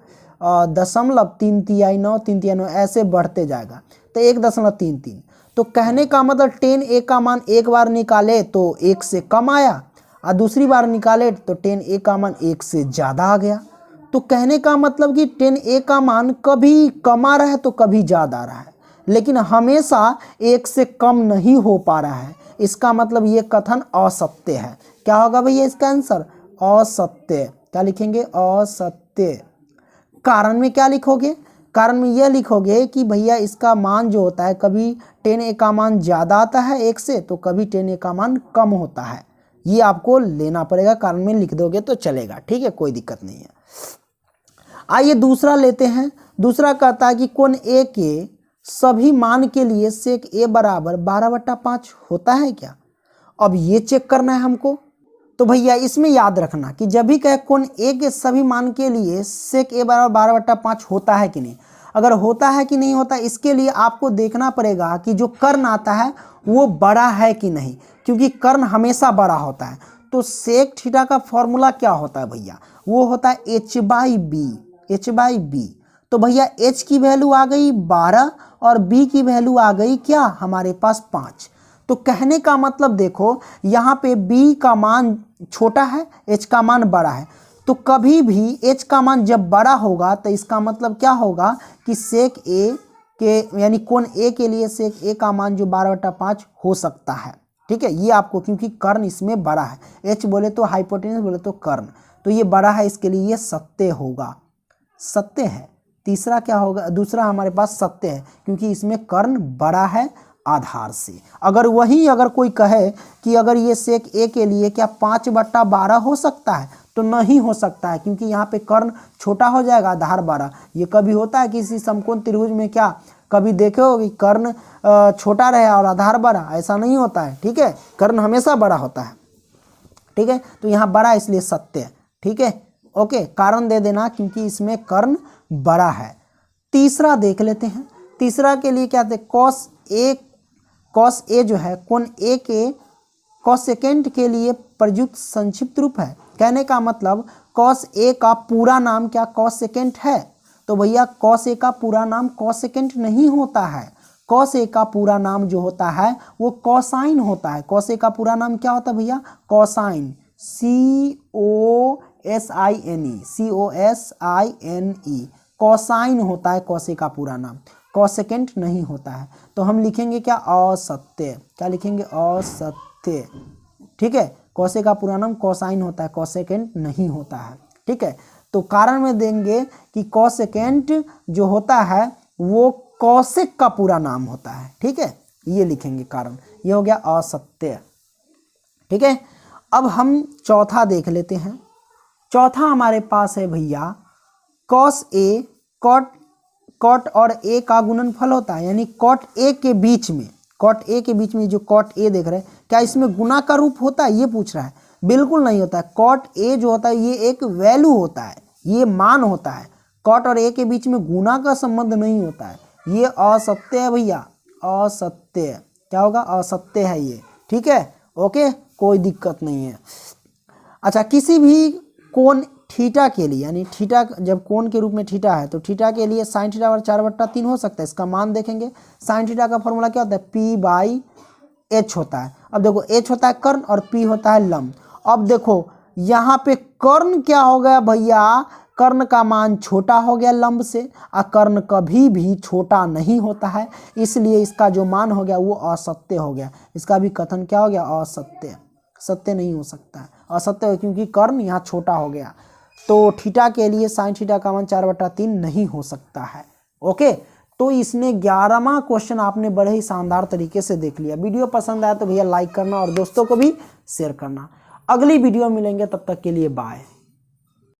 दशमलव 3 तिहाई 9, 3 तिहाई 9, ऐसे बढ़ते जाएगा, तो 1.33। तो कहने का मतलब 10a का मान एक बार निकाले तो 1 से कम आया, और दूसरी बार निकाले तो 10a का मान 1 से ज़्यादा आ गया। तो कहने का मतलब कि 10a का मान कभी कम आ रहा है तो कभी ज़्यादा आ रहा है, लेकिन हमेशा 1 से कम नहीं हो पा रहा है। इसका मतलब ये कथन असत्य है। क्या होगा भैया इसका आंसर, असत्य। क्या लिखेंगे, असत्य। कारण में क्या लिखोगे, कारण में यह लिखोगे कि भैया इसका मान जो होता है, कभी 10a का मान ज़्यादा आता है 1 से, तो कभी 10a का मान कम होता है। ये आपको लेना पड़ेगा, कारण में लिख दोगे तो चलेगा, ठीक है, कोई दिक्कत नहीं है। आइए दूसरा लेते हैं। दूसरा कहता है कि कोण ए के सभी मान के लिए सेक ए बराबर 12/5 होता है क्या। अब ये चेक करना है हमको। तो भैया इसमें याद रखना कि जब भी कहे कोण ए के सभी मान के लिए सेक ए बराबर 12/5 होता है कि नहीं, अगर होता है कि नहीं होता, इसके लिए आपको देखना पड़ेगा कि जो कर्ण आता है वो बड़ा है कि नहीं, क्योंकि कर्ण हमेशा बड़ा होता है। तो सेक थीटा का फॉर्मूला क्या होता है भैया, वो होता है h/b। तो भैया h की वैल्यू आ गई 12 और b की वैल्यू आ गई क्या, हमारे पास 5। तो कहने का मतलब देखो यहाँ पे b का मान छोटा है, h का मान बड़ा है। तो कभी भी h का मान जब बड़ा होगा तो इसका मतलब क्या होगा कि सेक a के यानी कोण a के लिए सेक a का मान जो 12/5 हो सकता है। ठीक है, ये आपको, क्योंकि कर्ण इसमें बड़ा है, h बोले तो हाइपोटेन्यूस, बोले तो कर्ण, तो ये बड़ा है, इसके लिए ये सत्य होगा, सत्य है। तीसरा क्या होगा, दूसरा हमारे पास सत्य है क्योंकि इसमें कर्ण बड़ा है आधार से। अगर कोई कहे कि अगर ये सेक ए के लिए क्या 5/12 हो सकता है, तो नहीं हो सकता है, क्योंकि यहाँ पे कर्ण छोटा हो जाएगा, आधार 12। ये कभी होता है किसी समकोण त्रिभुज में, क्या कभी देखे हो कि कर्ण छोटा रहे और आधार बड़ा, ऐसा नहीं होता है। ठीक है, कर्ण हमेशा बड़ा होता है। ठीक है, तो यहाँ बड़ा इसलिए सत्य है। ठीक है, ओके, कारण दे देना क्योंकि इसमें कर्ण बड़ा है। तीसरा देख लेते हैं। तीसरा के लिए क्या थे, कॉस ए जो है कोण ए के कॉसेकेंट के लिए प्रयुक्त संक्षिप्त रूप है। कहने का मतलब कॉस ए का पूरा नाम क्या कॉसेकेंट है, तो भैया कॉस ए का पूरा नाम कॉसेकेंट नहीं होता है। कॉस ए का पूरा नाम जो होता है वो कॉसाइन होता है। कॉस ए का पूरा नाम क्या होता है भैया, कॉसाइन, COSINE, कॉसाइन होता है कॉस ए का पूरा नाम, कॉसेकेंट नहीं होता है। तो हम लिखेंगे क्या, असत्य। क्या लिखेंगे, असत्य। ठीक है, कॉस ए का पूरा नाम कॉसाइन होता है, कॉसेकेंट नहीं होता है। ठीक है, तो कारण में देंगे कि कॉसेकेंट जो होता है वो कॉसेक का पूरा नाम होता है। ठीक है, ये लिखेंगे कारण, ये हो गया असत्य। ठीक है, अब हम चौथा देख लेते हैं। चौथा हमारे पास है भैया कॉस ए कॉट और ए का गुणनफल होता है, यानी कॉट ए के बीच में जो कॉट ए देख रहे हैं, क्या इसमें गुना का रूप होता है, ये पूछ रहा है। बिल्कुल नहीं होता है। कॉट ए जो होता है ये एक वैल्यू होता है, ये मान होता है। कॉट और ए के बीच में गुना का संबंध नहीं होता है। ये असत्य है भैया, असत्य। क्या होगा, असत्य है ये। ठीक है, ओके, कोई दिक्कत नहीं है। अच्छा, किसी भी कोण थीटा के लिए, यानी थीटा जब कोण के रूप में थीटा है तो थीटा के लिए साइन थीटा बराबर 4/3 हो सकता है। इसका मान देखेंगे। साइन थीटा का फॉर्मूला क्या होता है, P/H होता है। अब देखो H होता है कर्ण और P होता है लंब। अब देखो यहाँ पे कर्ण क्या हो गया भैया, कर्ण का मान छोटा हो गया लंब से, और कर्ण कभी भी छोटा नहीं होता है, इसलिए इसका जो मान हो गया वो असत्य हो गया। इसका भी कथन क्या हो गया, असत्य। सत्य नहीं हो सकता है, असत्य हो, क्योंकि कर्ण यहाँ छोटा हो गया। तो थीटा के लिए साइन थीटा का मान 4/3 नहीं हो सकता है। ओके, तो इसने 11वां क्वेश्चन आपने बड़े ही शानदार तरीके से देख लिया। वीडियो पसंद आया तो भैया लाइक करना और दोस्तों को भी शेयर करना। अगली वीडियो मिलेंगे, तब तक के लिए बाय।